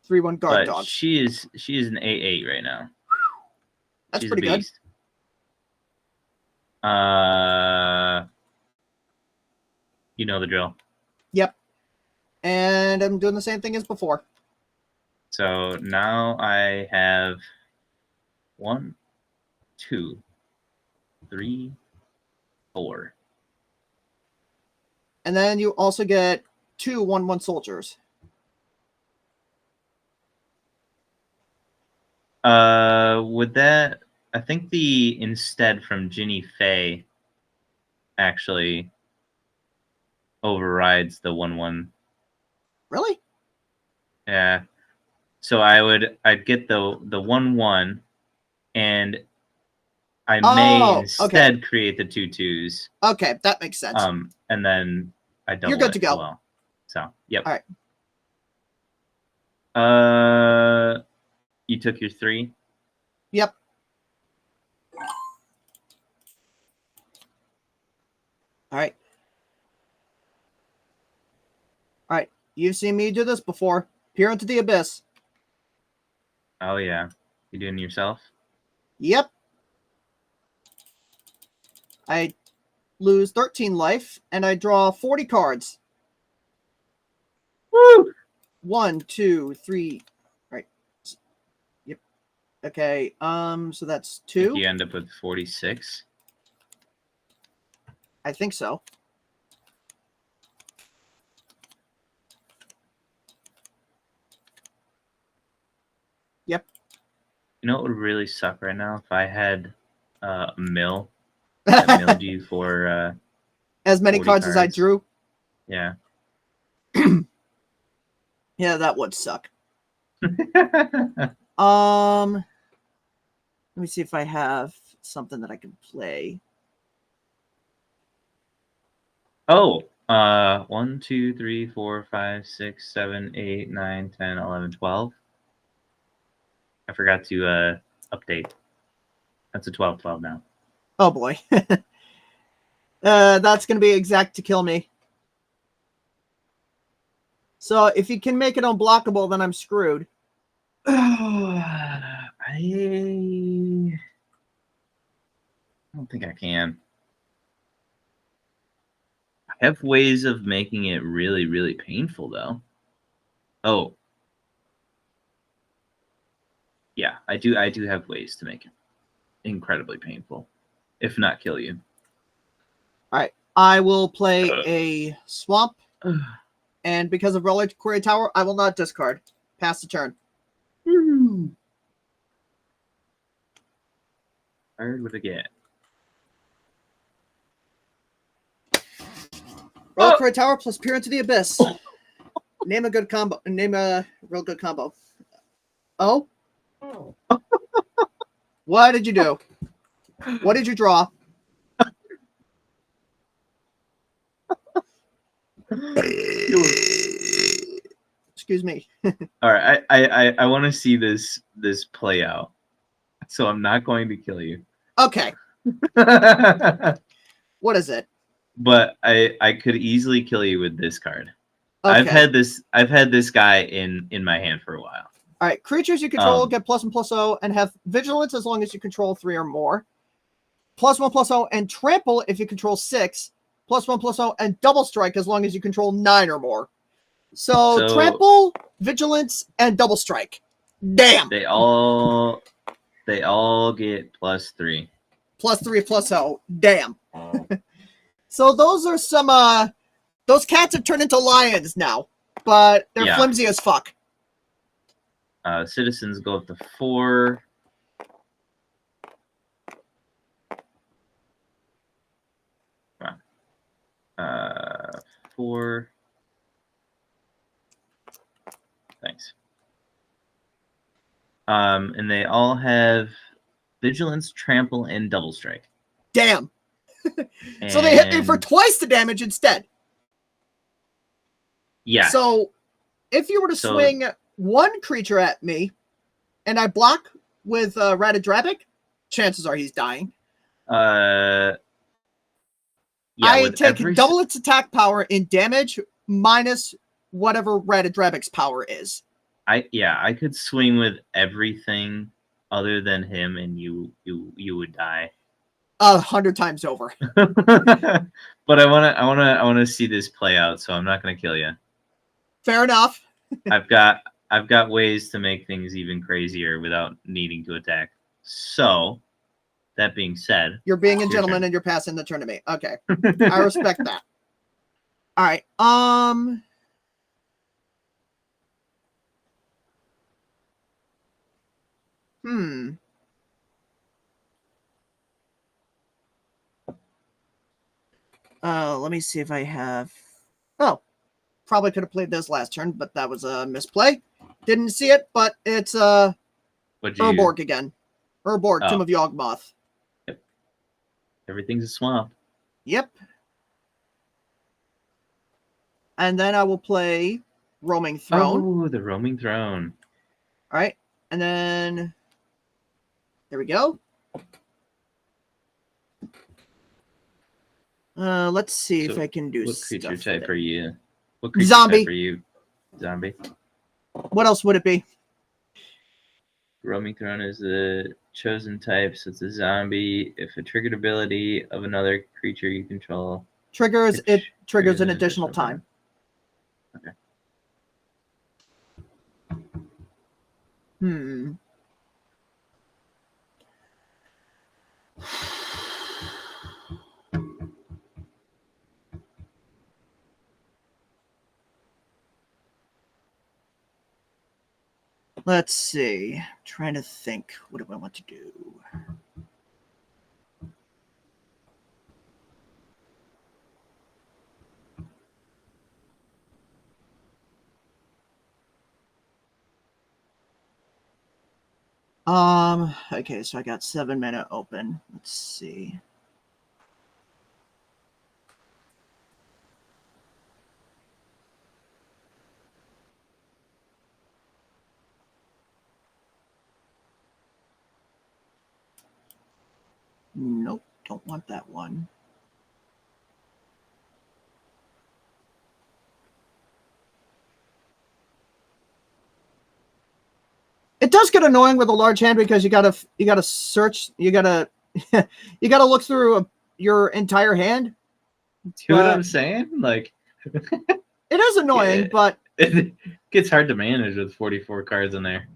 3/1 guard but dogs. She is an 8/8 right now. That's She's pretty a beast. good. You know the drill. Yep. And I'm doing the same thing as before. So now I have 1, 2, 3, 4. And then you also get 2 1/1 soldiers. Would that? I think the instead from Ginny Faye actually overrides the 1/1. Really? Yeah. So I'd get the 1/1, and I may instead create the 2/2s. Okay, that makes sense. And then I double. You're good to go. Well. So yep. All right. You took your 3. Yep. All right. All right. You've seen me do this before. Peer into the abyss. Oh yeah. You doing it yourself? Yep. I lose 13 life, and I draw 40 cards. Woo! 1, 2, 3. Right. Yep. Okay. So that's 2. You end up with 46. I think so. Yep. You know what would really suck right now if I had a mill that milled you for as many cards as I drew. Yeah. Yeah, that would suck. Let me see if I have something that I can play. Oh, 1, 2, 3, 4, 5, 6, 7, 8, 9, 10, 11, 12. I forgot to update. That's a 12/12 now. Oh boy. That's going to be exact to kill me. So if you can make it unblockable, then I'm screwed. I don't think I can. I have ways of making it really, really painful, though. Oh. Yeah, I do have ways to make it incredibly painful, if not kill you. All right. I will play a swamp. And because of Reliquary Tower, I will not discard. Pass the turn. Card would I get? Reliquary Tower plus Peer into the Abyss. Name a good combo. Name a real good combo. Oh? What did you do? What did you draw? Excuse me. All right, I want to see this play out. So I'm not going to kill you. Okay. But What is it? I could easily kill you with this card. Okay. I've had this guy in my hand for a while. All right. Creatures you control get +1/+0 and have vigilance as long as you control 3 or more. +1/+0 and trample if you control 6. +1/+0 and double strike as long as you control 9 or more. So trample, vigilance, and double strike. Damn. They all get +3. +3/+0. Damn. So those are some those cats have turned into lions now, but they're flimsy as fuck. Citizens go up to 4. Wow. 4. Thanks. And they all have vigilance, trample, and double strike. Damn. So they hit me for twice the damage instead. Yeah. So if you were to swing one creature at me and I block with Ratadrabic, chances are he's dying. Yeah, I take double its attack power in damage minus whatever Ratadrabic's power is. I could swing with everything other than him, and you would die 100 times over. But I wanna see this play out, so I'm not gonna kill you. Fair enough. I've got ways to make things even crazier without needing to attack. So that being said, you're being a gentleman and you're passing the turn to me. Okay, I respect that. All right. Let me see if I have. Oh, probably could have played this last turn, but that was a misplay. Didn't see it, but it's Urborg again. Urborg, Tomb of Yawgmoth. Yep. Everything's a swamp. Yep. And then I will play Roaming Throne. Oh, the Roaming Throne. All right. And then there we go. Let's see if I can do what creature type with are you? What creature zombie. type are you? Zombie. What else would it be? Roaming Throne is the chosen type, so it's a zombie. If a triggered ability of another creature you control triggers, it triggers an additional time. Okay. Let's see. I'm trying to think. What do I want to do? Okay, so I got 7 mana open. Let's see. Nope, don't want that one. It does get annoying with a large hand because you gotta search, you gotta look through your entire hand. See what I'm saying? Like, it is annoying, but it gets hard to manage with 44 cards in there.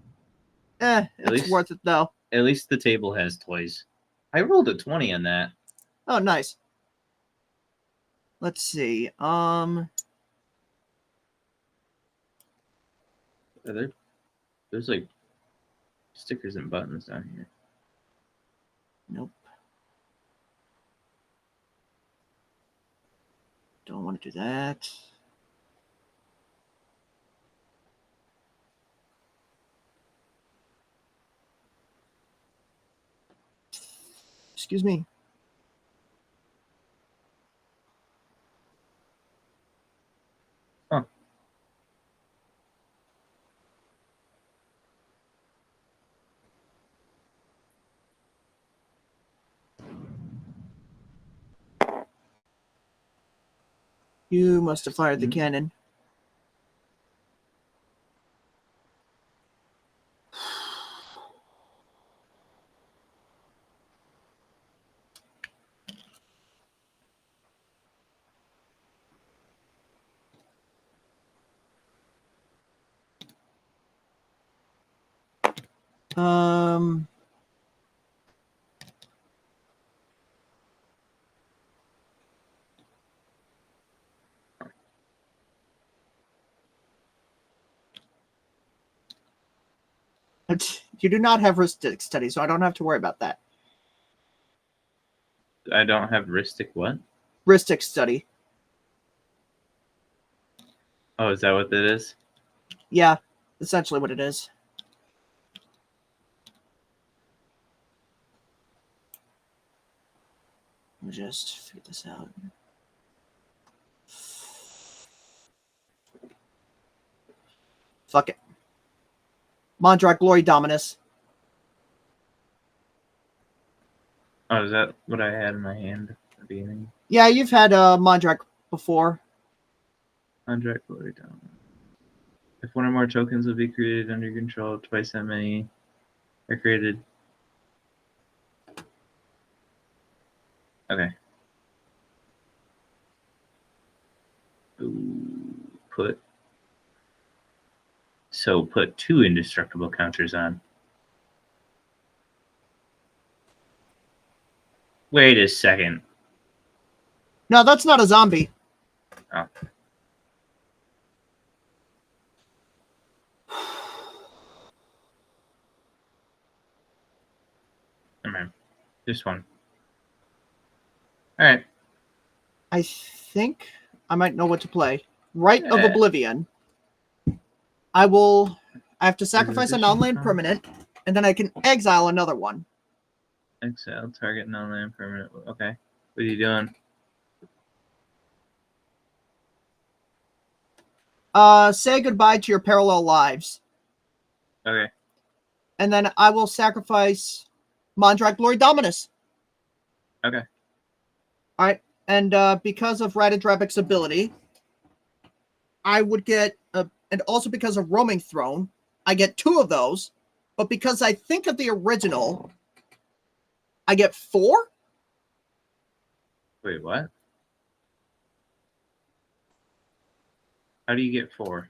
It's worth it though. At least the table has toys. I rolled a 20 on that. Oh, nice. Let's see. There's like stickers and buttons down here. Nope. Don't want to do that. Excuse me. Huh. You must have fired the cannon. You do not have Ristic study, so I don't have to worry about that. I don't have Ristic what? Ristic study. Oh, is that what that is? Yeah, essentially what it is. Let me just figure this out. Fuck it. Mondrak Glory Dominus. Oh, is that what I had in my hand at the beginning? Yeah, you've had Mondrak before. Mondrak Glory Down. If one or more tokens will be created under your control, twice that many are created. Okay. Ooh, put 2 indestructible counters on. Wait a second. No, that's not a zombie. Oh. Never mind. Just one. All right. I think I might know what to play. Rite of Yeah. Oblivion. I have to sacrifice a non-land permanent, and then I can exile another one. Exile, target non-land permanent. Okay. What are you doing? Say goodbye to your parallel lives. Okay. And then I will sacrifice Mondrak Glory Dominus. Okay. All right. And because of Radadrabic's ability, I would get, and also because of Roaming Throne, I get 2 of those. But because I think of the original, I get 4? Wait, what? How do you get 4?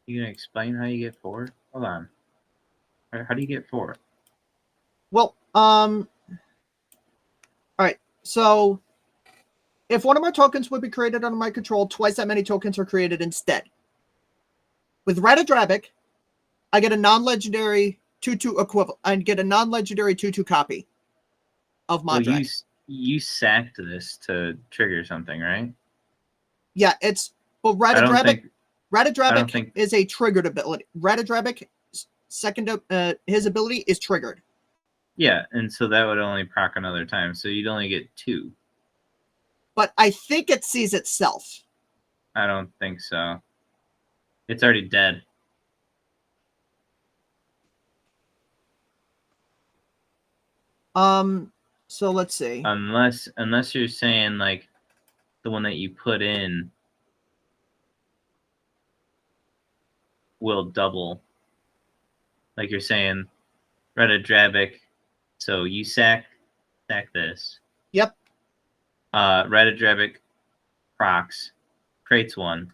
You gonna explain how you get 4? Hold on. How do you get 4? Well, all right. So if one of my tokens would be created under my control, twice that many tokens are created instead. With Radadrabic, I get a non-legendary 2/2 equivalent. I get a non-legendary 2/2 copy of Mondrak. Well, you sacked this to trigger something, right? Yeah, it's well, Radadrabic is a triggered ability. Radadrabic second his ability is triggered. Yeah, and so that would only proc another time, so you'd only get 2. But I think it sees itself. I don't think so. It's already dead. So let's see. Unless you're saying like the one that you put in will double. Like you're saying Radadrabic, so you sack this. Yep. Radadrabic procs, creates 1.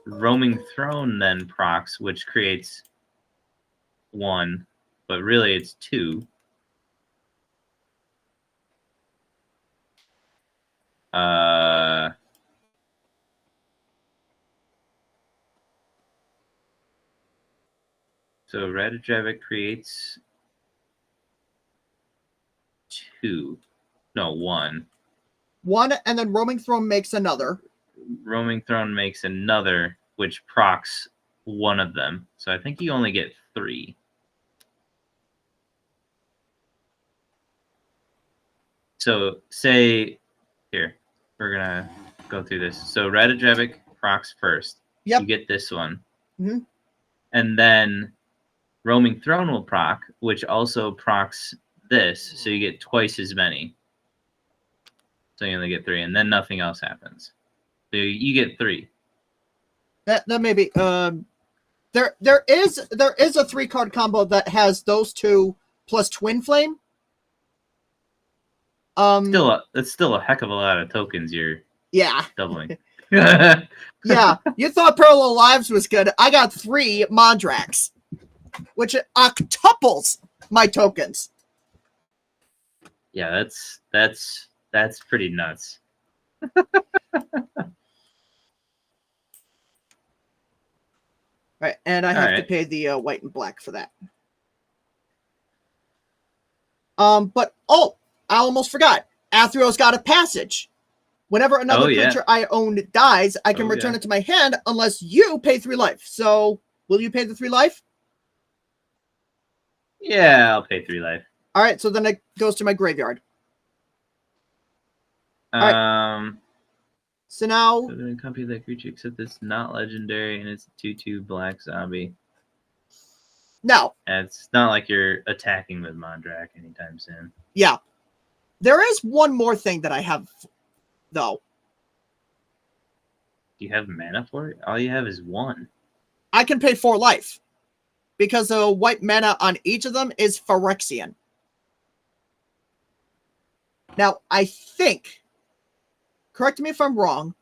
Roaming Throne then procs, which creates 1, but really it's 2. So Radadrabic creates 2. No, 1. 1, and then Roaming Throne makes another. Roaming Throne makes another, which procs 1 of them. So I think you only get 3. So say, here, we're going to go through this. So Radadrabic procs first. Yep. You get this one. Mm-hmm. And then Roaming Throne will proc, which also procs this, so you get twice as many. So you only get 3, and then nothing else happens. So you get 3. That may be. There is a 3-card combo that has those 2 plus Twin Flame. That's still a heck of a lot of tokens you're doubling. Yeah, you thought Parallel Lives was good. I got 3 Mondrax, which octuples my tokens. Yeah, that's pretty nuts. Right, and I have to pay the white and black for that. But I almost forgot. Athreo's got a passage. Whenever another creature I own dies, I can return it to my hand unless you pay 3 life. So, will you pay the 3 life? Yeah, I'll pay 3 life. All right, so then it goes to my graveyard. Right. So now, so then copy that creature except it's not legendary and it's a 2/2 black zombie. No. And it's not like you're attacking with Mondrak anytime soon. Yeah. There is one more thing that I have, though. Do you have mana for it? All you have is 1. I can pay 4 life. Because the white mana on each of them is Phyrexian. Now, I think, correct me if I'm wrong,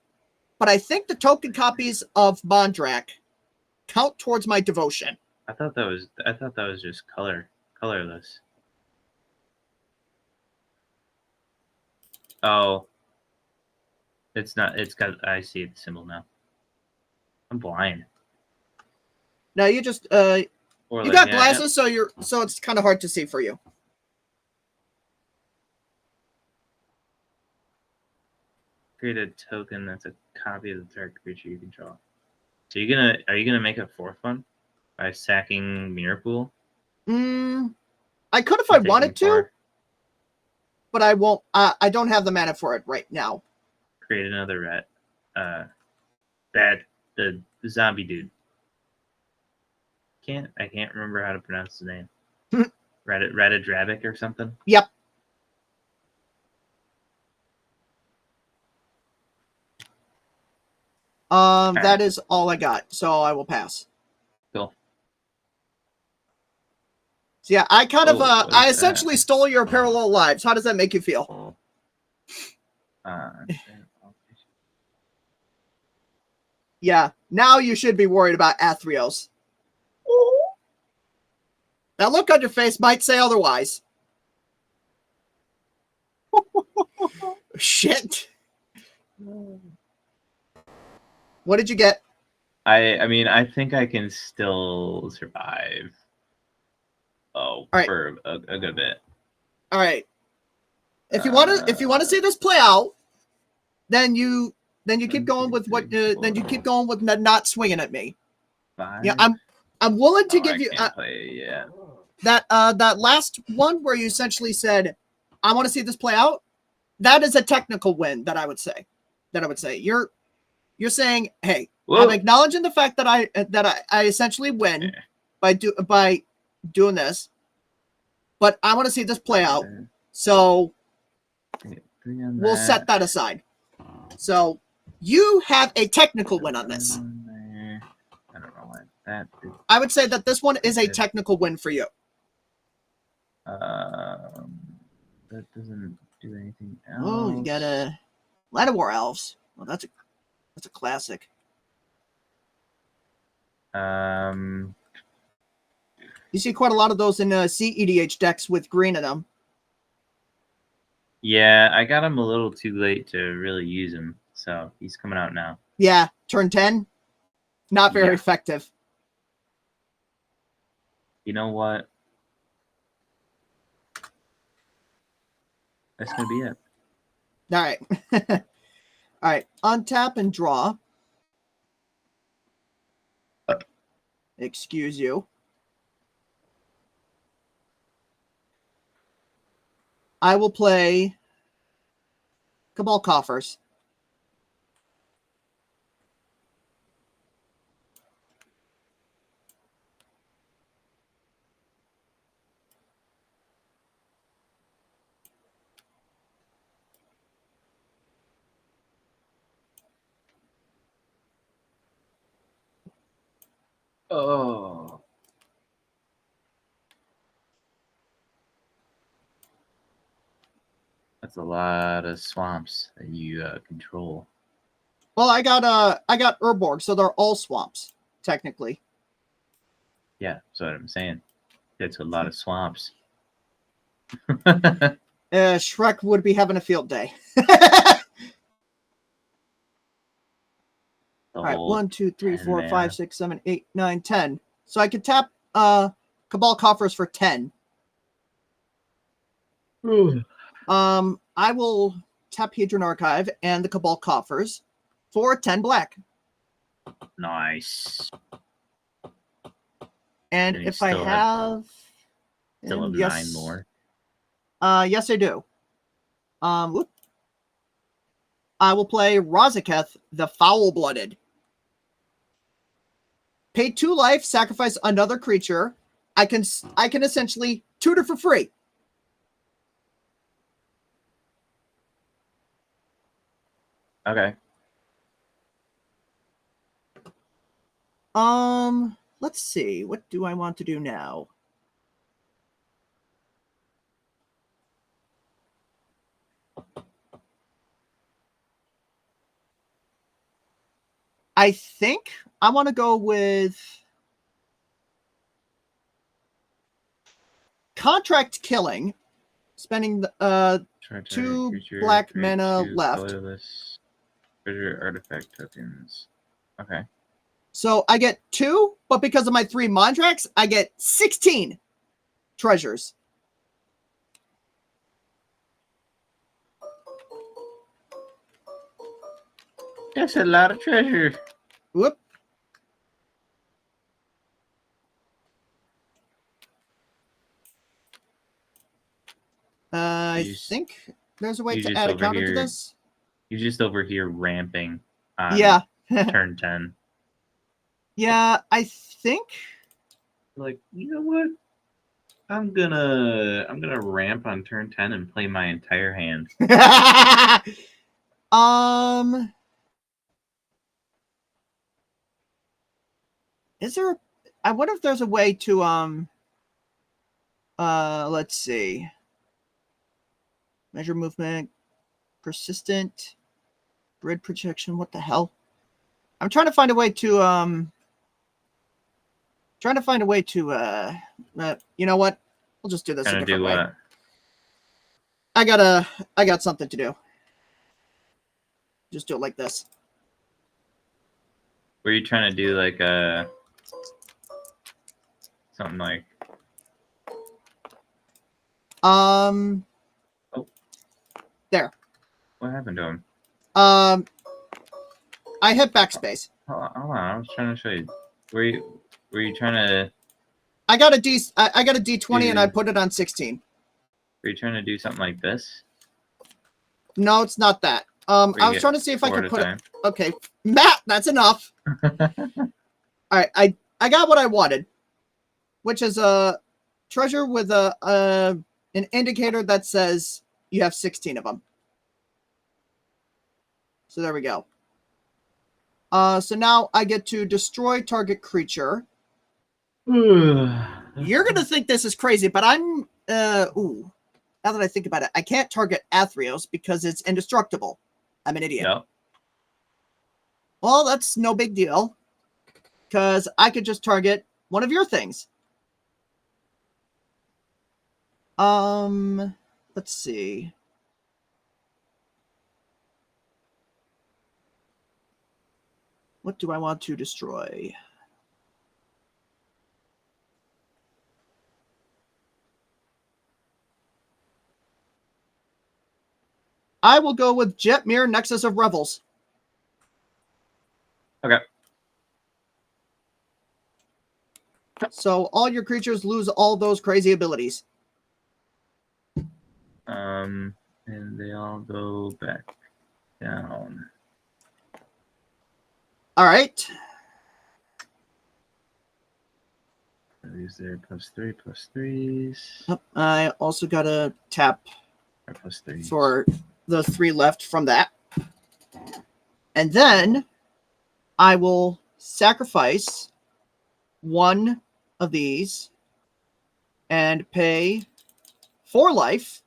but I think the token copies of Mondrak count towards my devotion. I thought that was just colorless. Oh. It's not. It's got. I see the symbol now. I'm blind. No, you just you got glasses, so it's kind of hard to see for you. Create a token that's a copy of the target creature you control. So are you gonna make a 4th one by sacking Mirror Pool? I could if I wanted to, but I won't. I don't have the mana for it right now. Create another rat. The zombie dude. I can't remember how to pronounce his name. Ratadrabic or something. Yep. That is all I got, so I will pass. Cool. So yeah, I kind of I essentially stole your Parallel Lives. How does that make you feel? Yeah, now you should be worried about Athreos. That look on your face might say otherwise. Shit. What did you get? I mean, I think I can still survive. For a good bit. All right. If you want to see this play out, then you keep going with what. Then you keep going with not swinging at me. 5? Yeah, I'm willing to give I you can't play it yet. that last one where you essentially said, "I want to see this play out." That is a technical win that I would say. You're saying, "Hey, I'm acknowledging the fact that I essentially win by doing this, but I want to see this play out." So we'll set that aside. So you have a technical win on this. I don't know what that is. I would say that this one is a technical win for you. That doesn't do anything else. Oh, you got a Light of War Elves. Well, that's a classic. You see quite a lot of those in CEDH decks with green in them. Yeah, I got him a little too late to really use him, so he's coming out now. Yeah, turn 10. Not very effective. You know what? That's going to be it. All right. All right. Untap and draw. Excuse you. I will play Cabal Coffers. Oh. That's a lot of swamps that you control. Well, I got Urborg, so they're all swamps, technically. Yeah, that's what I'm saying. That's a lot of swamps. Shrek would be having a field day. All right, 1, 2, 3, 4, 5, 6, 7, 8, 9, 10. So I could tap Cabal Coffers for 10. I will tap Hedron Archive and the Cabal Coffers for 10 black. Nice. And if I have... Still have 9 more. Yes, I do. I will play Razaketh, the Foul-Blooded. Pay 2 life, sacrifice another creature. I can essentially tutor for free. Okay. Let's see. What do I want to do now? I think I want to go with Contract Killing, spending 2 black mana left. Treasure artifact tokens. Okay. So I get 2, but because of my 3 Mondrax, I get 16 treasures. That's a lot of treasure. Whoop. I think there's a way to add a counter to this. You just over here ramping on turn 10. Yeah, I think. Like, you know what? I'm gonna ramp on turn 10 and play my entire hand. Is there? I wonder if there's a way to let's see. Measure movement, persistent, grid projection. What the hell? I'm trying to find a way to you know what? We'll just do this a different way. What? I got something to do. Just do it like this. Were you trying to do like something like oh, there. What happened to him? I hit backspace. Hold on, I was trying to show you. Were you trying to? I got a D20 and I put it on 16. Were you trying to do something like this? No, it's not that. I was trying to see if I could put it. Okay, Matt, that's enough. All right, I got what I wanted, which is a treasure with an indicator that says you have 16 of them. So there we go. So now I get to destroy target creature. You're gonna think this is crazy, but I'm now that I think about it, I can't target Athreos because it's indestructible. I'm an idiot. Yep. Well, that's no big deal, because I could just target one of your things. Let's see. What do I want to destroy? I will go with Jetmir, Nexus of Revels. Okay. So all your creatures lose all those crazy abilities. And they all go back down. All right. These there +3/+3s. Yep. I also got to tap +3 for the 3 left from that. And then I will sacrifice one of these and pay 4 life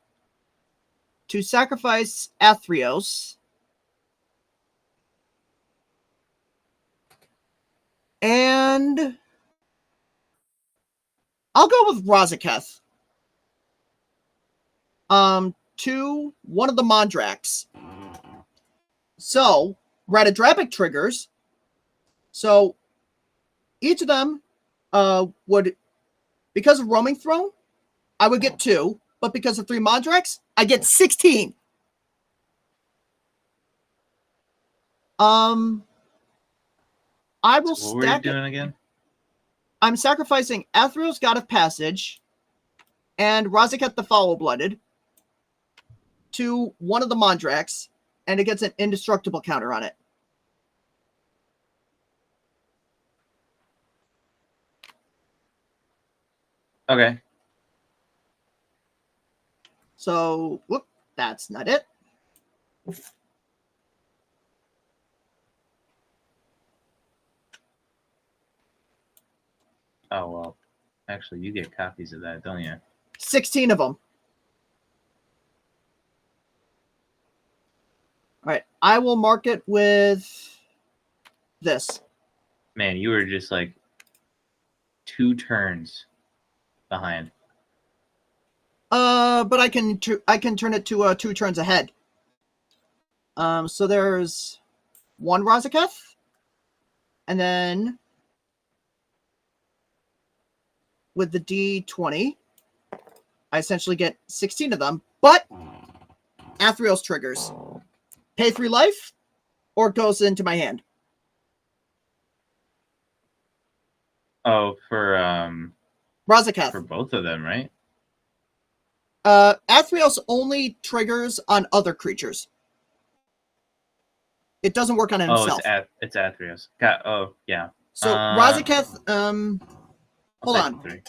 to sacrifice Athreos. And I'll go with Razaketh. To one of the Mondrax. So, Ratadrapic triggers. So, each of them would, because of Roaming Throne, I would get 2, but because of 3 Mondrax, I get 16. I will What were you stack it. doing again? I'm sacrificing Athreos, God of Passage, and Razaketh the Foul-Blooded to one of the Mondrax, and it gets an indestructible counter on it. Okay. So, whoop, that's not it. Oh, well. Actually, you get copies of that, don't you? 16 of them. All right, I will mark it with this. Man, you were just like 2 turns behind. But I can turn it to 2 turns ahead. So there's 1 Razaketh, and then with the D20, I essentially get 16 of them, but Athreos triggers. Pay 3 life, or it goes into my hand. Oh, for Razaketh. both of them, right? Athreos only triggers on other creatures. It doesn't work on himself. It's Athreos. Oh, yeah. So Razaketh, hold on. 3.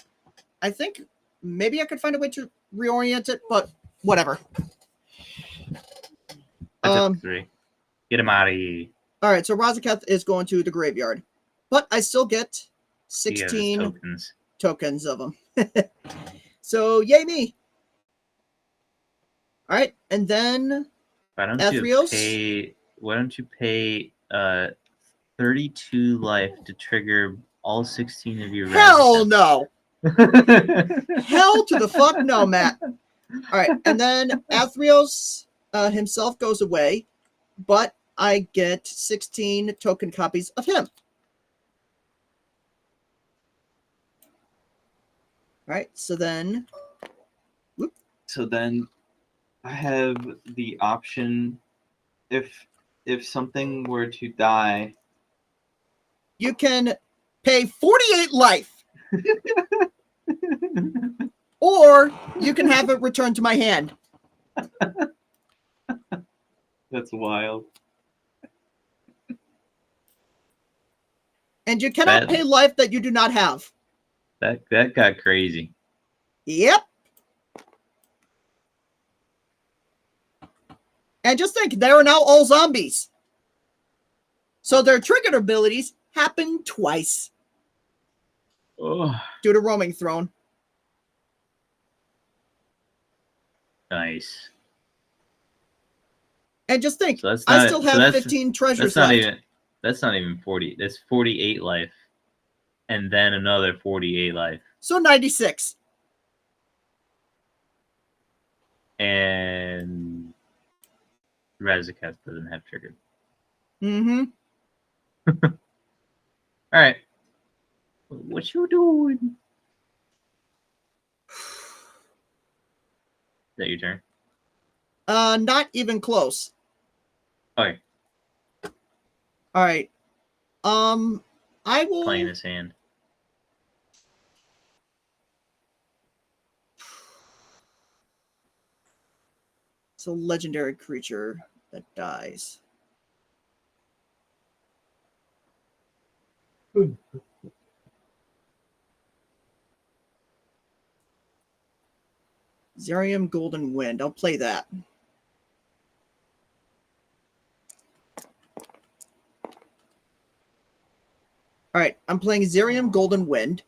I think maybe I could find a way to reorient it, but whatever. I took 3. Get him out of here. All right, so Razaketh is going to the graveyard, but I still get 16 tokens of them. So yay me! All right, and then Athreos. Why don't you pay 32 life to trigger all 16 of your Hell no! Hell to the fuck no, Matt. All right, and then Athreos himself goes away, but I get 16 token copies of him. All right, so then... Whoop. So then I have the option, if something were to die... You can pay 48 life. Or you can have it returned to my hand. That's wild. And you cannot pay life that you do not have. That got crazy. Yep. And just think, they are now all zombies. So their triggered abilities happen twice. Oh. Due to Roaming Throne. Nice. And just think, I still have 15 treasures left. That's not even 40. That's 48 life. And then another 48 life. So 96. And Razaketh doesn't have triggered. Mm-hmm. All right. What you doing? Is that your turn? Not even close. Okay. All right. I will Playing his hand. So legendary creature that dies. Zerium Golden Wind. I'll play that. All right, I'm playing Zerium Golden Wind.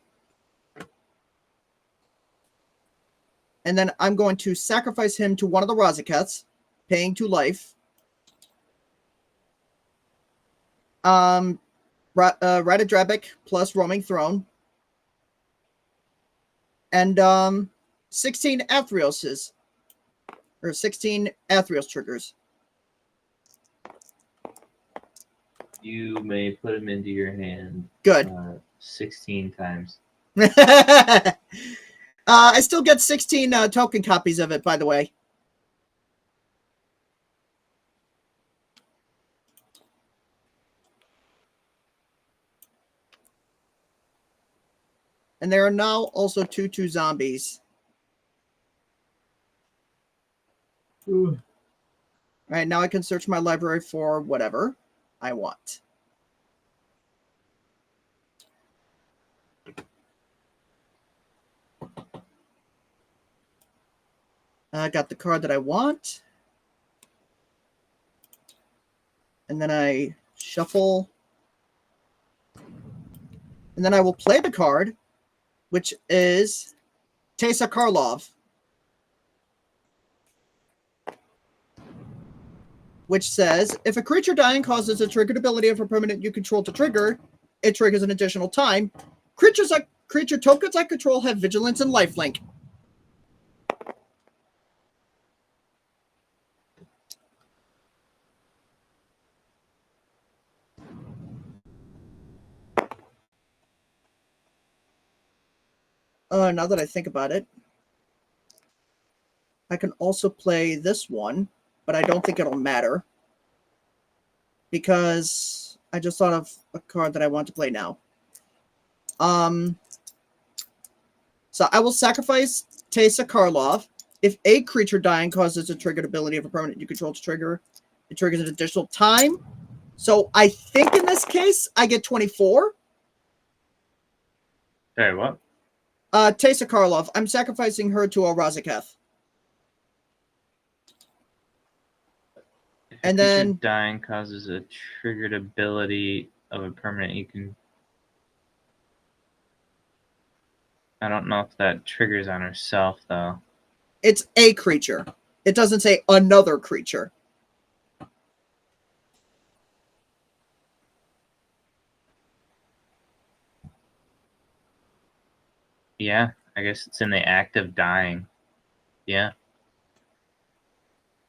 And then I'm going to sacrifice him to one of the Razakeths, paying 2 life. Ride a Drabic plus Roaming Throne. And 16 Athreoses. Or 16 Athreos triggers. You may put him into your hand. Good. 16 times. I still get 16 token copies of it, by the way. And there are now also 2/2 zombies. Ooh. All right, now I can search my library for whatever I want. I got the card that I want. And then I shuffle. And then I will play the card, which is Teysa Karlov, which says, if a creature dying causes a triggered ability of a permanent you control to trigger, it triggers an additional time. Creature tokens I control have vigilance and lifelink. Now that I think about it, I can also play this one, but I don't think it'll matter because I just thought of a card that I want to play now. So I will sacrifice Teysa Karlov. If a creature dying causes a triggered ability of a permanent you control to trigger, it triggers an additional time. So I think in this case, I get 24. Sorry, what? Teysa Karlov. I'm sacrificing her to a Razaketh. If And a creature then dying causes a triggered ability of a permanent, you can. I don't know if that triggers on herself though. it's a creature. It doesn't say another creature. Yeah, I guess it's in the act of dying. Yeah.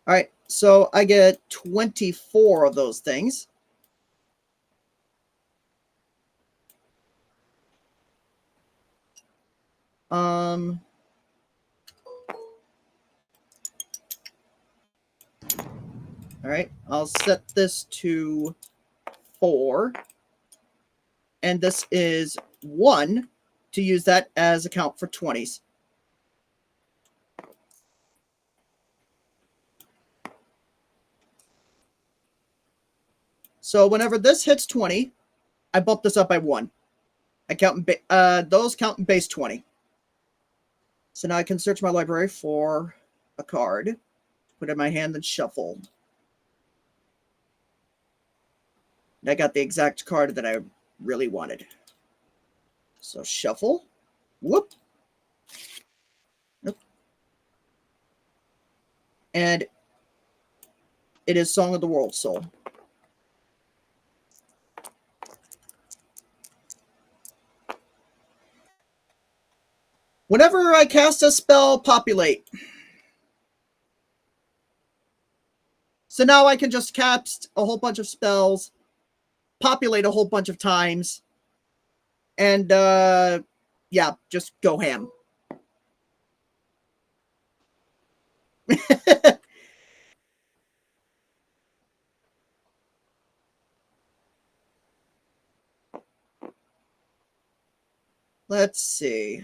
All right, so I get 24 of those things. All right, I'll set this to 4. And this is 1 to use that as a count for 20s. So whenever this hits 20, I bump this up by 1. I count those count in base 20. So now I can search my library for a card, put it in my hand, and shuffle. And I got the exact card that I really wanted. So shuffle. Whoop. Nope. And it is Song of the World Soul. Whenever I cast a spell, populate. So now I can just cast a whole bunch of spells, populate a whole bunch of times, and yeah, just go ham. Let's see.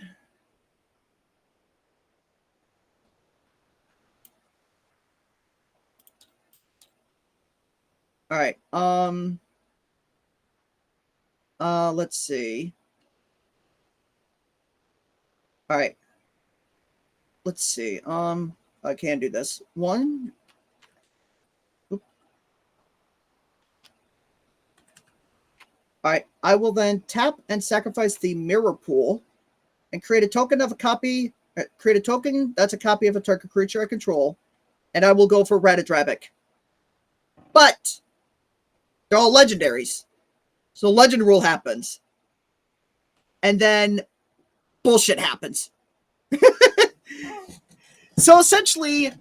All right. Let's see. All right. Let's see. I can do this. 1. Oop. All right. I will then tap and sacrifice the mirror pool and create a token of a copy. Create a token that's a copy of a target creature I control, and I will go for Ratadrabic. But they're all legendaries, so legend rule happens, and then bullshit happens. So essentially,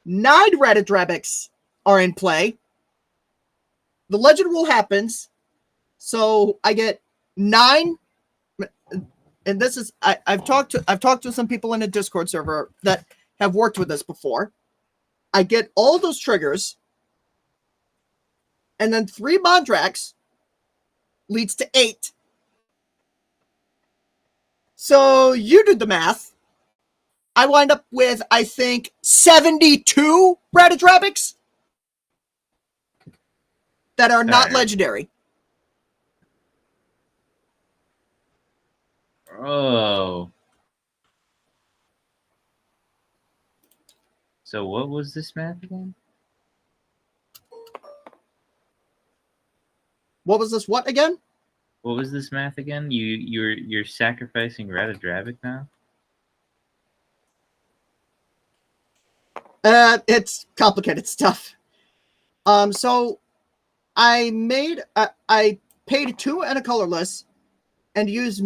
9 Ratadrabics are in play. The legend rule happens, so I get 9. And this is I've talked to some people in a Discord server that have worked with this before. I get all those triggers, and then 3 Mondrax leads to 8. So you did the math. I wind up with, I think, 72 Ratadrabics that are not legendary. Oh. So what was this math again? What was this? What again? What was this math again? You're sacrificing Ratadrabic now? It's complicated stuff. So I paid 2 and a colorless, and used.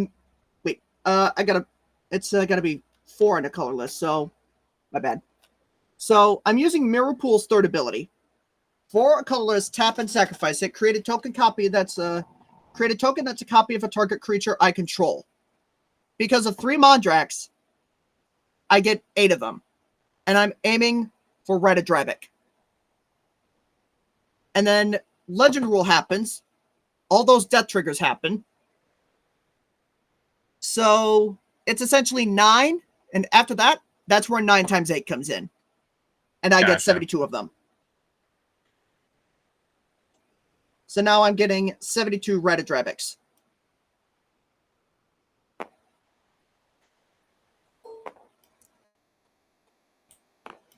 Wait, it's gotta be 4 and a colorless. So, my bad. So I'm using Mirror Pool's third ability. For a colorless, tap and sacrifice it. Create a token that's a copy of a target creature I control. Because of 3 Mondrax, I get 8 of them, and I'm aiming for Ratadrabic. And then legend rule happens. All those death triggers happen. So it's essentially 9, and after that, that's where 9 times 8 comes in. And I get 72 of them. So now I'm getting 72 Ratadrabics.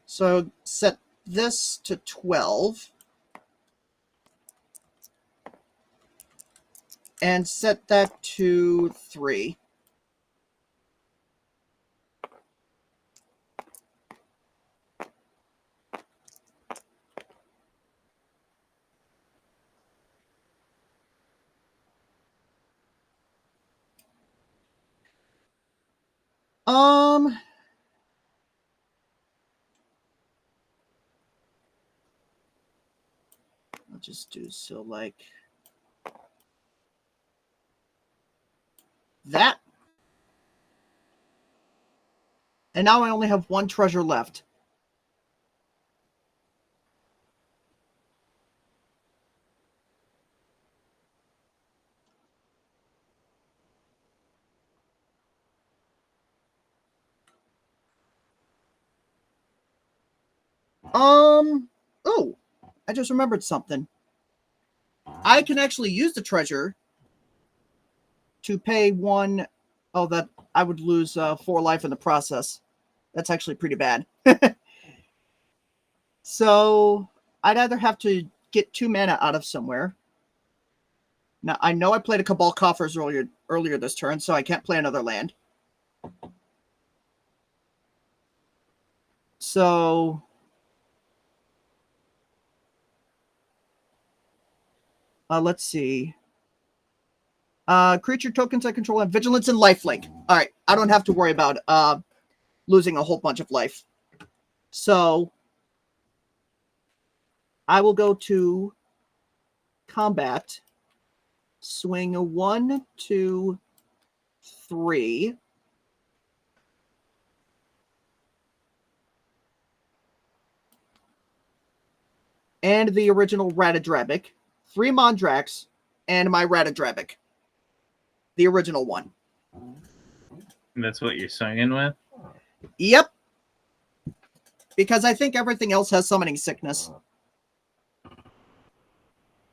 So set this to 12. And set that to 3. I'll just do so like that. And now I only have 1 treasure left. Oh, I just remembered something. I can actually use the treasure to pay 1. Oh, that I would lose 4 life in the process. That's actually pretty bad. So I'd either have to get 2 mana out of somewhere. Now I know I played a Cabal Coffers earlier this turn, so I can't play another land. So let's see. Creature tokens I control have vigilance and lifelink. All right, I don't have to worry about losing a whole bunch of life. So I will go to combat, swing a 1, 2, 3. And the original Ratadrabic, 3 Mondrax, and my Ratadrabic. The original one. That's what you're swinging with? Yep. Because I think everything else has summoning sickness.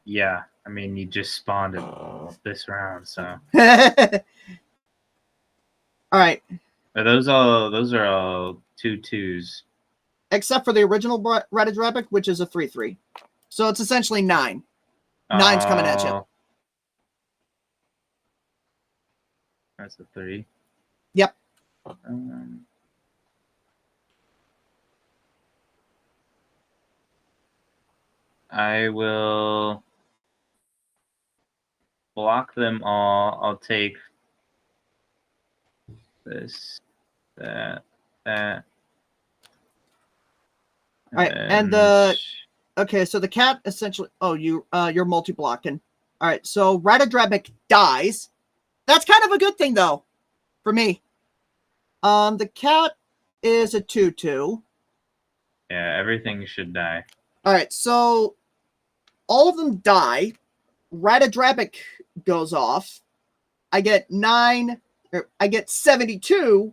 Yeah, I mean, you just spawned it this round, so. All right. Those are all 2/2s. Except for the original Ratadrabic, which is a 3/3. So it's essentially 9. 9's coming at you. That's a 3. Yep. I will block them all. I'll take this, that. All right, and the okay, so the cat essentially. Oh, you're multi-blocking. All right, so Ratadrabic dies. That's kind of a good thing though, for me. The cat is a 2/2. Yeah, everything should die. All right, so all of them die. Ratadrabic goes off. I get 9. Or I get 72.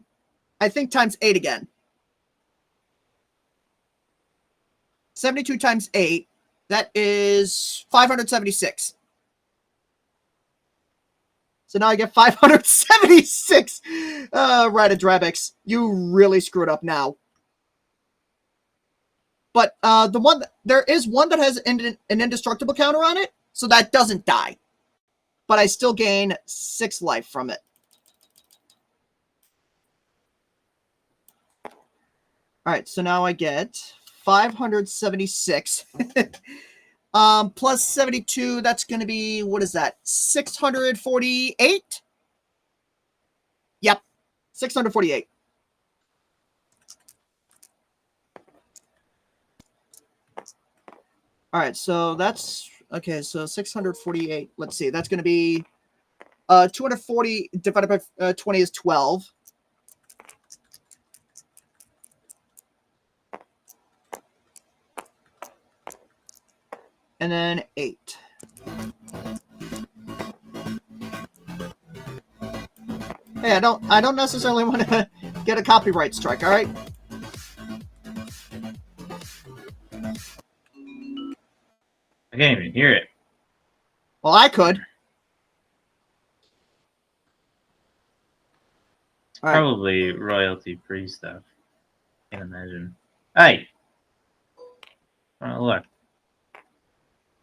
I think times 8 again. 72 times 8. That is 576. So now I get 576 Ratadrabics. You really screwed up now. But there is one that has an indestructible counter on it, so that doesn't die. But I still gain 6 life from it. All right, so now I get 576. Plus 72, that's going to be, what is that? 648? Yep, 648. All right, so that's, okay, so 648. Let's see, that's going to be 240 divided by 20 is 12. And then 8. Hey, I don't necessarily want to get a copyright strike, all right? I can't even hear it. Well, I could. All right. Probably royalty-free stuff. Can't imagine. Hey! Trying to look.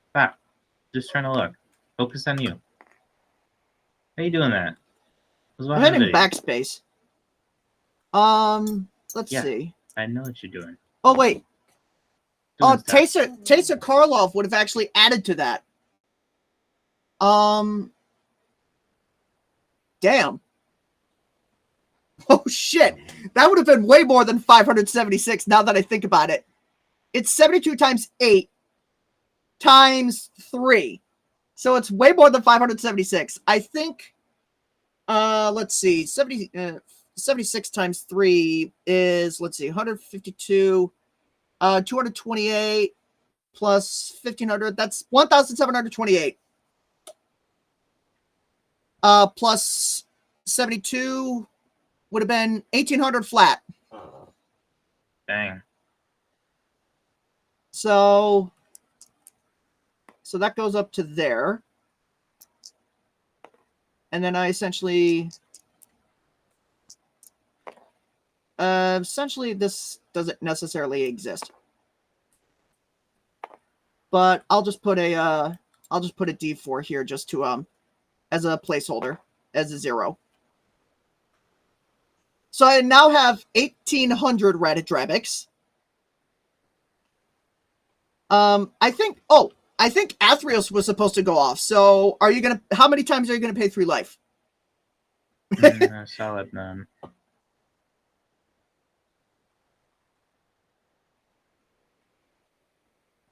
Stop. Just trying to look. Focus on you. How you doing that? I'm hitting backspace. Let's see. I know what you're doing. Oh, wait. Oh, Taser Karlov would have actually added to that. Damn. Oh, shit. That would have been way more than 576 now that I think about it. It's 72 times 8 times 3. So it's way more than 576. I think, let's see, 76 times 3 is, let's see, 152, 228 plus 1,500. That's 1,728. Plus 72 would have been 1,800 flat. Dang. So that goes up to there. And then I essentially this doesn't necessarily exist. But I'll just put a D4 here just to as a placeholder, as a 0. So I now have 1,800 Ratadrabics. I think Athreos was supposed to go off. So how many times are you gonna pay 3 life? Solid none.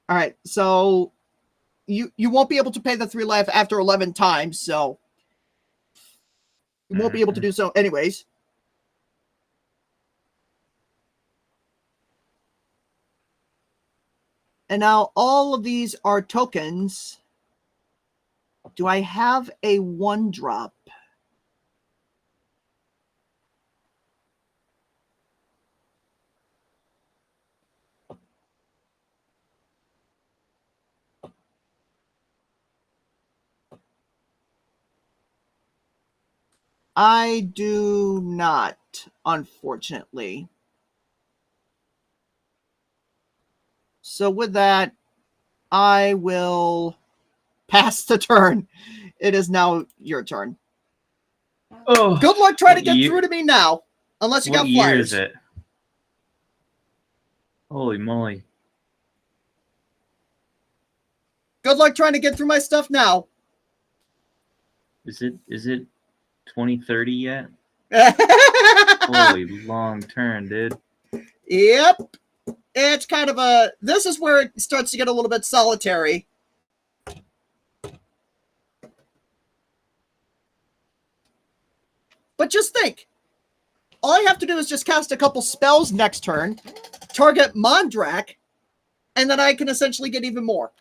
All right, so you won't be able to pay the 3 life after 11 times, so you won't be able to do so anyways. And now all of these are tokens. Do I have a 1-drop? I do not, unfortunately. So with that, I will pass the turn. It is now your turn. Oh, Good luck trying to what get year- through to me now. Unless you What got year flyers. is it? Holy moly! Good luck trying to get through my stuff now. Is it 2030 yet? Holy long turn, dude. Yep. It's kind of a... This is where it starts to get a little bit solitary. But just think. All I have to do is just cast a couple spells next turn, target Mondrak, and then I can essentially get even more.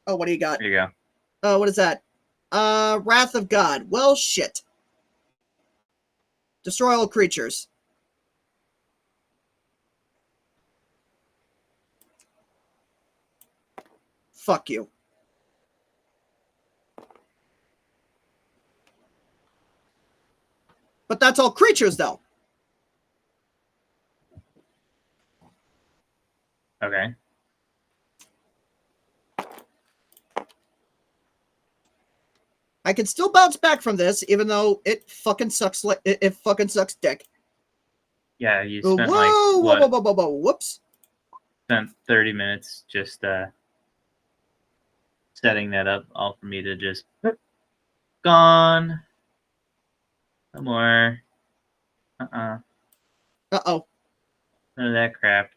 Oh, what do you got? There you go. What is that? Wrath of God. Well, shit. Destroy all creatures. Fuck you. But that's all creatures, though. Okay. I can still bounce back from this, even though it fucking sucks. Like it fucking sucks dick. Yeah, you Whoa, spent whoa, whoa, whoa, whoa, whoa! Whoops. Spent 30 minutes just setting that up, all for me to just gone. No more. Uh-oh. None of that crap.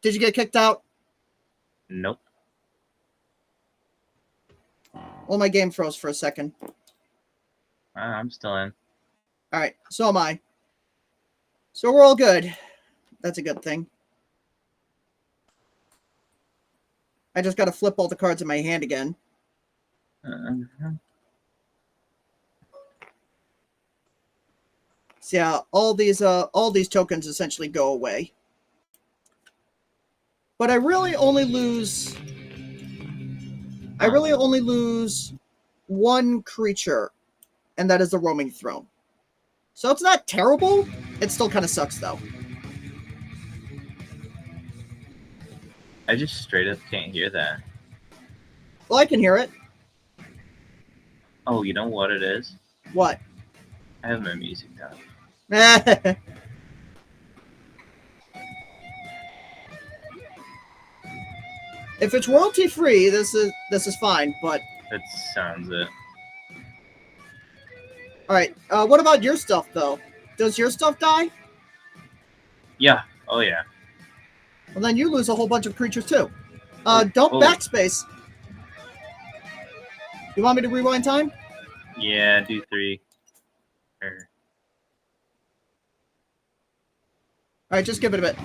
Did you get kicked out? Nope. Well, my game froze for a second. I'm still in. All right, so am I. So we're all good. That's a good thing. I just got to flip all the cards in my hand again. So yeah, all these tokens essentially go away. But I really only lose. I really only lose one creature, and that is the roaming throne. So it's not terrible. It still kind of sucks though. I just straight up can't hear that. Well, I can hear it. Oh, you know what it is? What? I have my music down. If it's royalty free, this is fine. But That sounds it. all right. What about your stuff though? Does your stuff die? Yeah. Oh yeah. Well, then you lose a whole bunch of creatures too. Don't Oh. backspace. You want me to rewind time? Yeah, do 3. Or... All right, just give it a bit.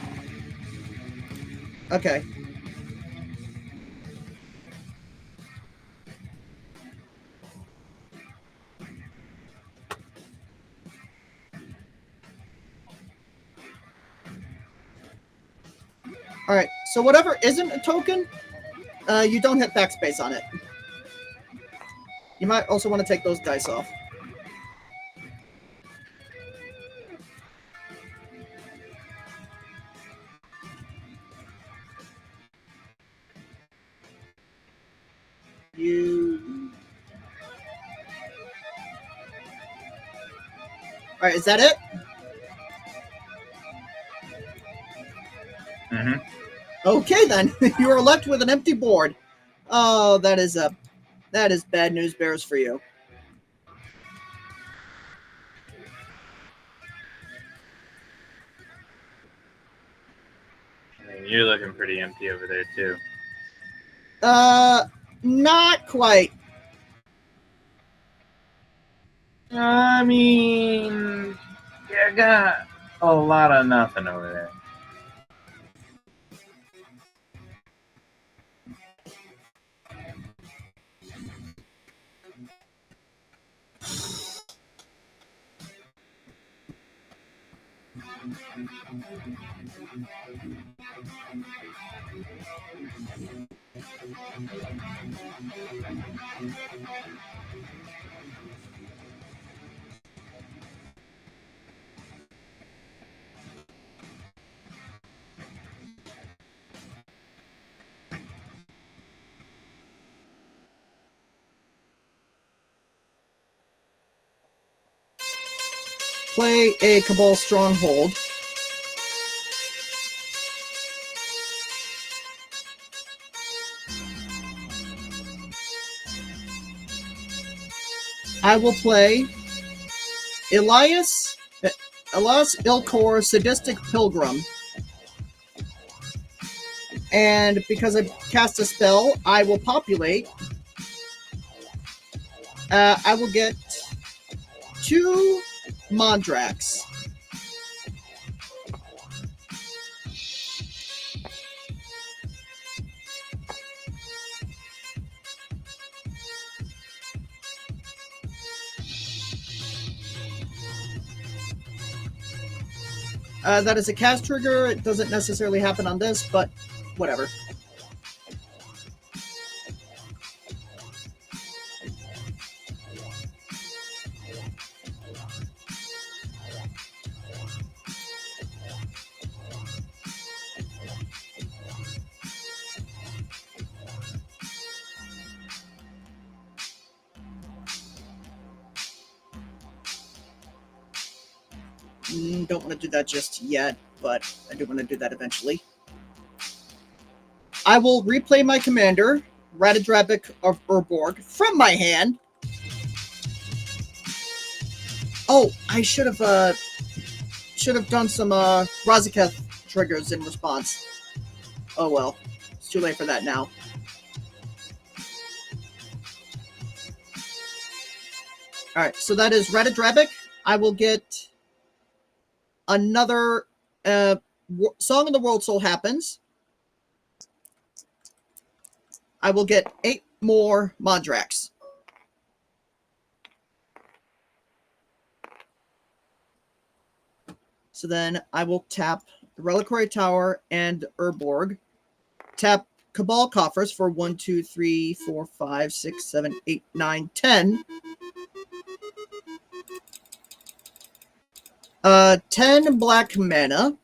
Okay. All right. So whatever isn't a token, you don't hit backspace on it. You might also want to take those dice off. All right, is that it? Mm-hmm. Okay, then. You are left with an empty board. Oh, that is bad news bears for you. I mean, you're looking pretty empty over there too. Not quite. I mean, you got a lot of nothing over there. play a Cabal Stronghold. I will play Elias Ilkor, Sadistic Pilgrim. And because I cast a spell, I will populate. I will get 2 Mondrax. That is a cast trigger. It doesn't necessarily happen on this, but whatever. Don't want to do that just yet, but I do want to do that eventually. I will replay my commander, Ratadrabic of Urborg, from my hand. Oh, I should have done some Razaketh triggers in response. Oh well, it's too late for that now. All right, so that is Ratadrabic. I will get another Song of the World Soul happens. I will get 8 more Mondrax. So then I will tap the Reliquary Tower and Urborg. Tap Cabal Coffers for 1, 2, 3, 4, 5, 6, 7, 8, 9, 10. 10 black mana.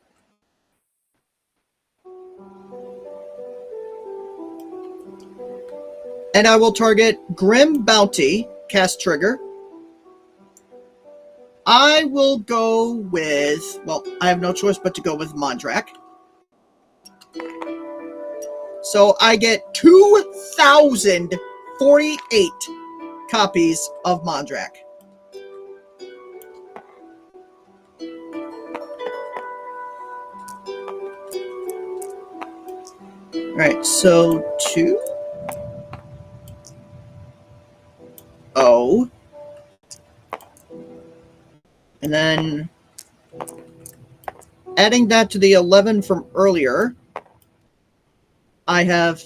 And I will target Grim Bounty, cast trigger. I will go with, well, I have no choice but to go with Mondrak. So I get 2,048 copies of Mondrak. Alright, so 2. Oh. And then adding that to the 11 from earlier, I have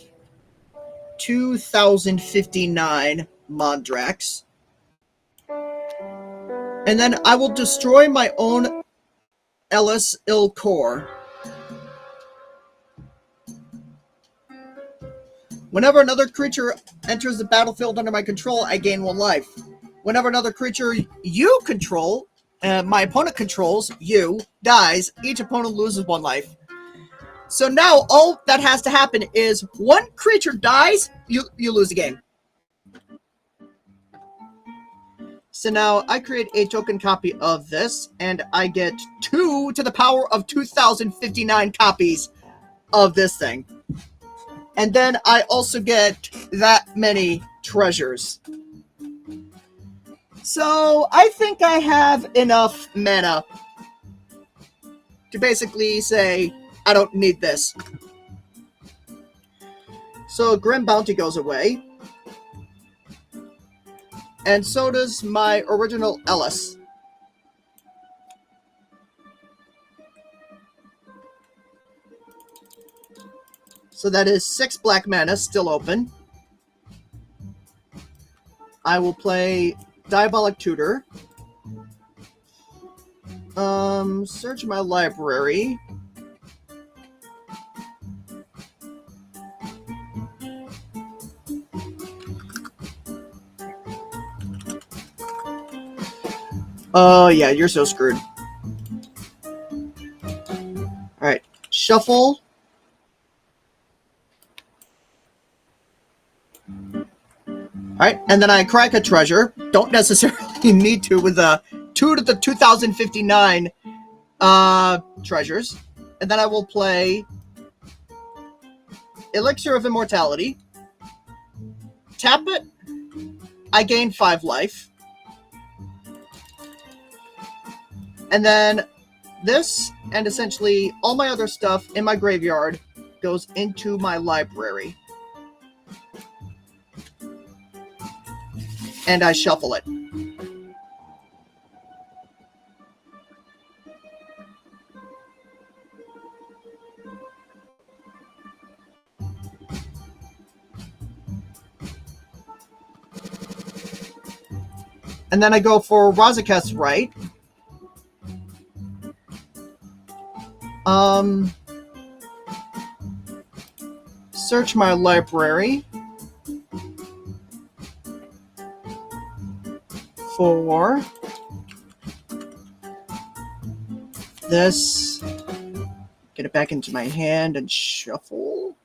2,059 Mondrax. And then I will destroy my own Ellis Ilkor. Whenever another creature enters the battlefield under my control, I gain 1 life. Whenever another creature you control, my opponent controls, you, dies, each opponent loses 1 life. So now all that has to happen is 1 creature dies, you lose the game. So now I create a token copy of this, and I get 2 to the power of 2,059 copies of this thing. And then I also get that many treasures. So I think I have enough mana to basically say, I don't need this. So Grim Bounty goes away. And so does my original Ellis. So that is 6 black mana still open. I will play Diabolic Tutor. Search my library. Oh, yeah, you're so screwed. Alright, shuffle. Alright, and then I crack a treasure. Don't necessarily need to with a 2 to the 2059 treasures. And then I will play Elixir of Immortality. Tap it. I gain 5 life. And then this, and essentially all my other stuff in my graveyard, goes into my library. And I shuffle it. And then I go for Razaketh's Right. Search my library for this. Get it back into my hand and shuffle.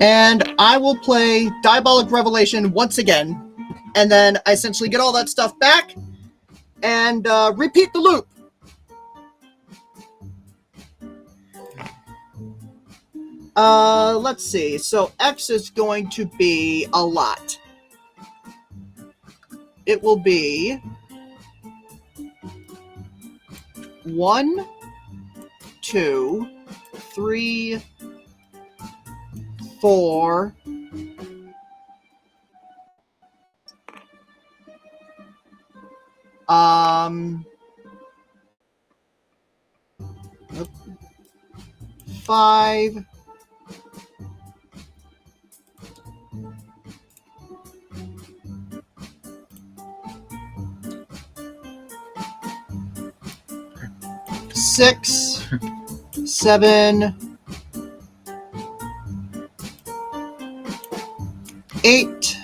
And I will play Diabolic Revelation once again. And then I essentially get all that stuff back and repeat the loop. Let's see. So X is going to be a lot. It will be 1, 2, 3, 4, 5, 6, 7, 8,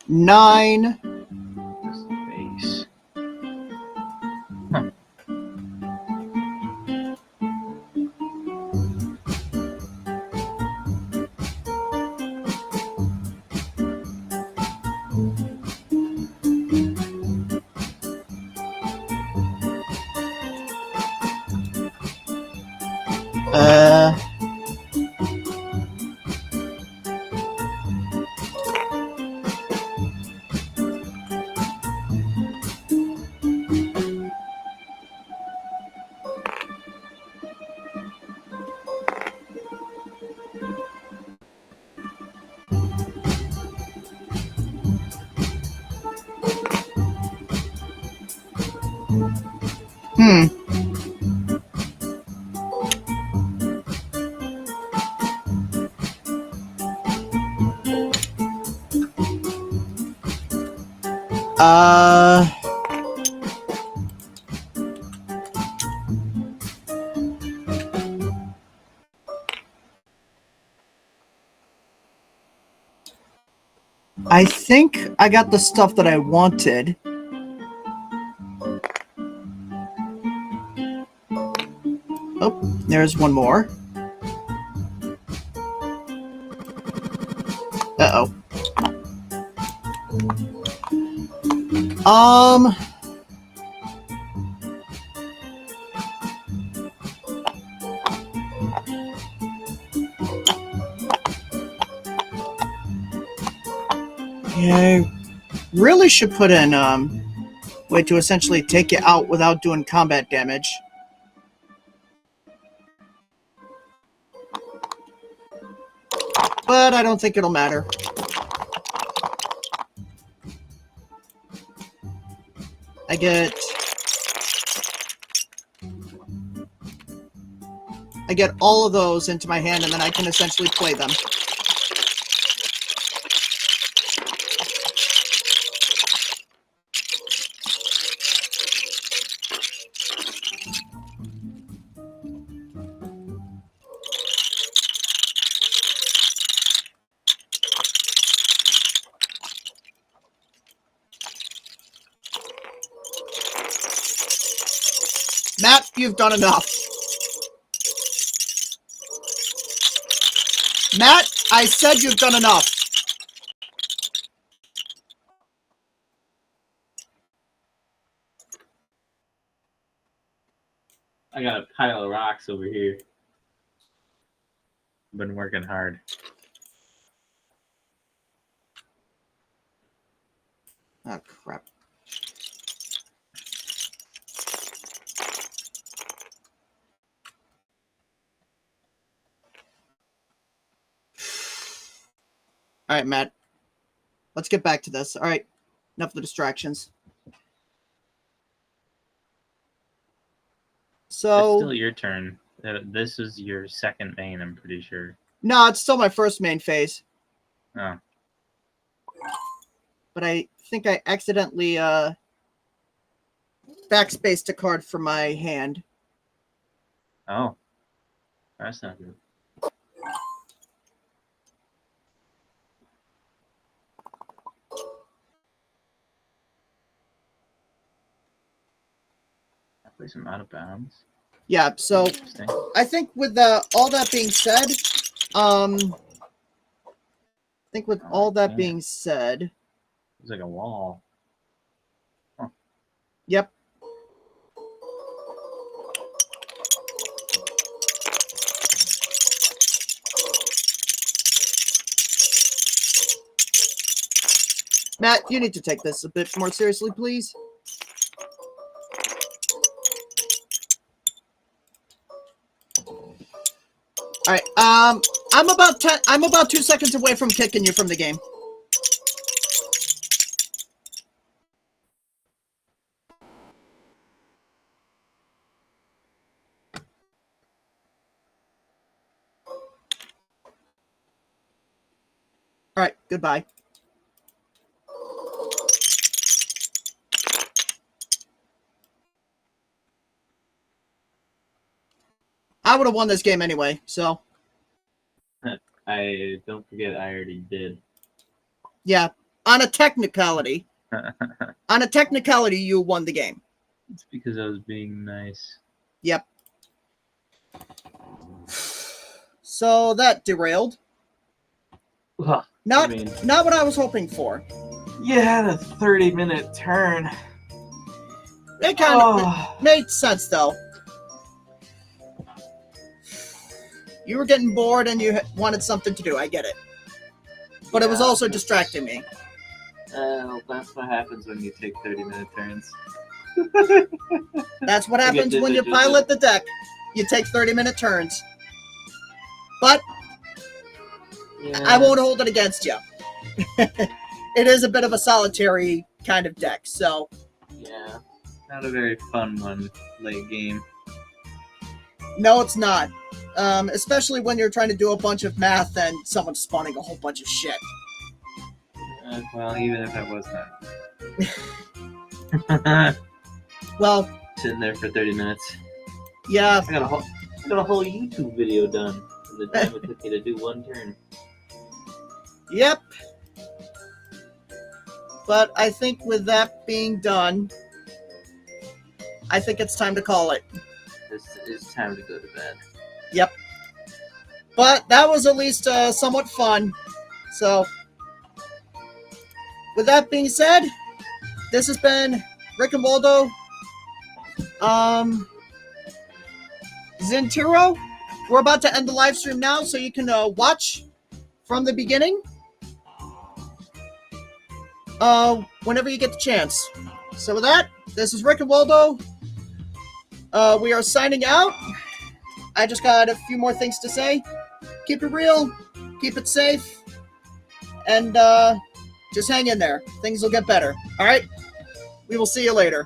9, Base. Huh. I think I got the stuff that I wanted. Oh, there's one more. Uh-oh. Yeah, I really should put in way to essentially take you out without doing combat damage. But I don't think it'll matter. I get all of those into my hand, and then I can essentially play them. Matt, you've done enough. Matt, I said you've done enough. I got a pile of rocks over here. Been working hard. Oh, crap. All right, Matt. Let's get back to this. All right. Enough of the distractions. So It's still your turn. This is your second main, I'm pretty sure. no, it's still my first main phase. Oh. But I think I accidentally backspaced a card from my hand. Oh. That's not good. I play some out of bounds. Yeah, so Interesting. I think with all that being said, It's like a wall. Yep. Matt, you need to take this a bit more seriously, please. All right. I'm about 2 seconds away from kicking you from the game. All right. Goodbye. I would have won this game anyway, so. I don't forget I already did. Yeah, on a technicality. On a technicality, you won the game. It's because I was being nice. Yep. So that derailed. Ugh, Not what I was hoping for. You had a 30-minute turn. It kind of made sense, though. You were getting bored and you wanted something to do. I get it. But it was also distracting me. That's what happens when you take 30-minute turns. That's what happens when you pilot the deck. You take 30-minute turns. But yeah. I won't hold it against you. It is a bit of a solitary kind of deck, so. Yeah. Not a very fun one late game. No, it's not. Especially when you're trying to do a bunch of math and someone's spawning a whole bunch of shit. Well, even if I was not. Well, sitting there for 30 minutes. Yeah. I got a whole YouTube video done in the time it took me to do one turn. Yep. But I think with that being done, I think it's time to call it. It's time to go to bed. Yep. But that was at least somewhat fun. So, with that being said, this has been Rick and Waldo. Zentiro. We're about to end the live stream now, so you can watch from the beginning. Whenever you get the chance. So with that, this is Rick and Waldo. We are signing out. I just got a few more things to say. Keep it real, keep it safe, and just hang in there. Things will get better. All right? We will see you later.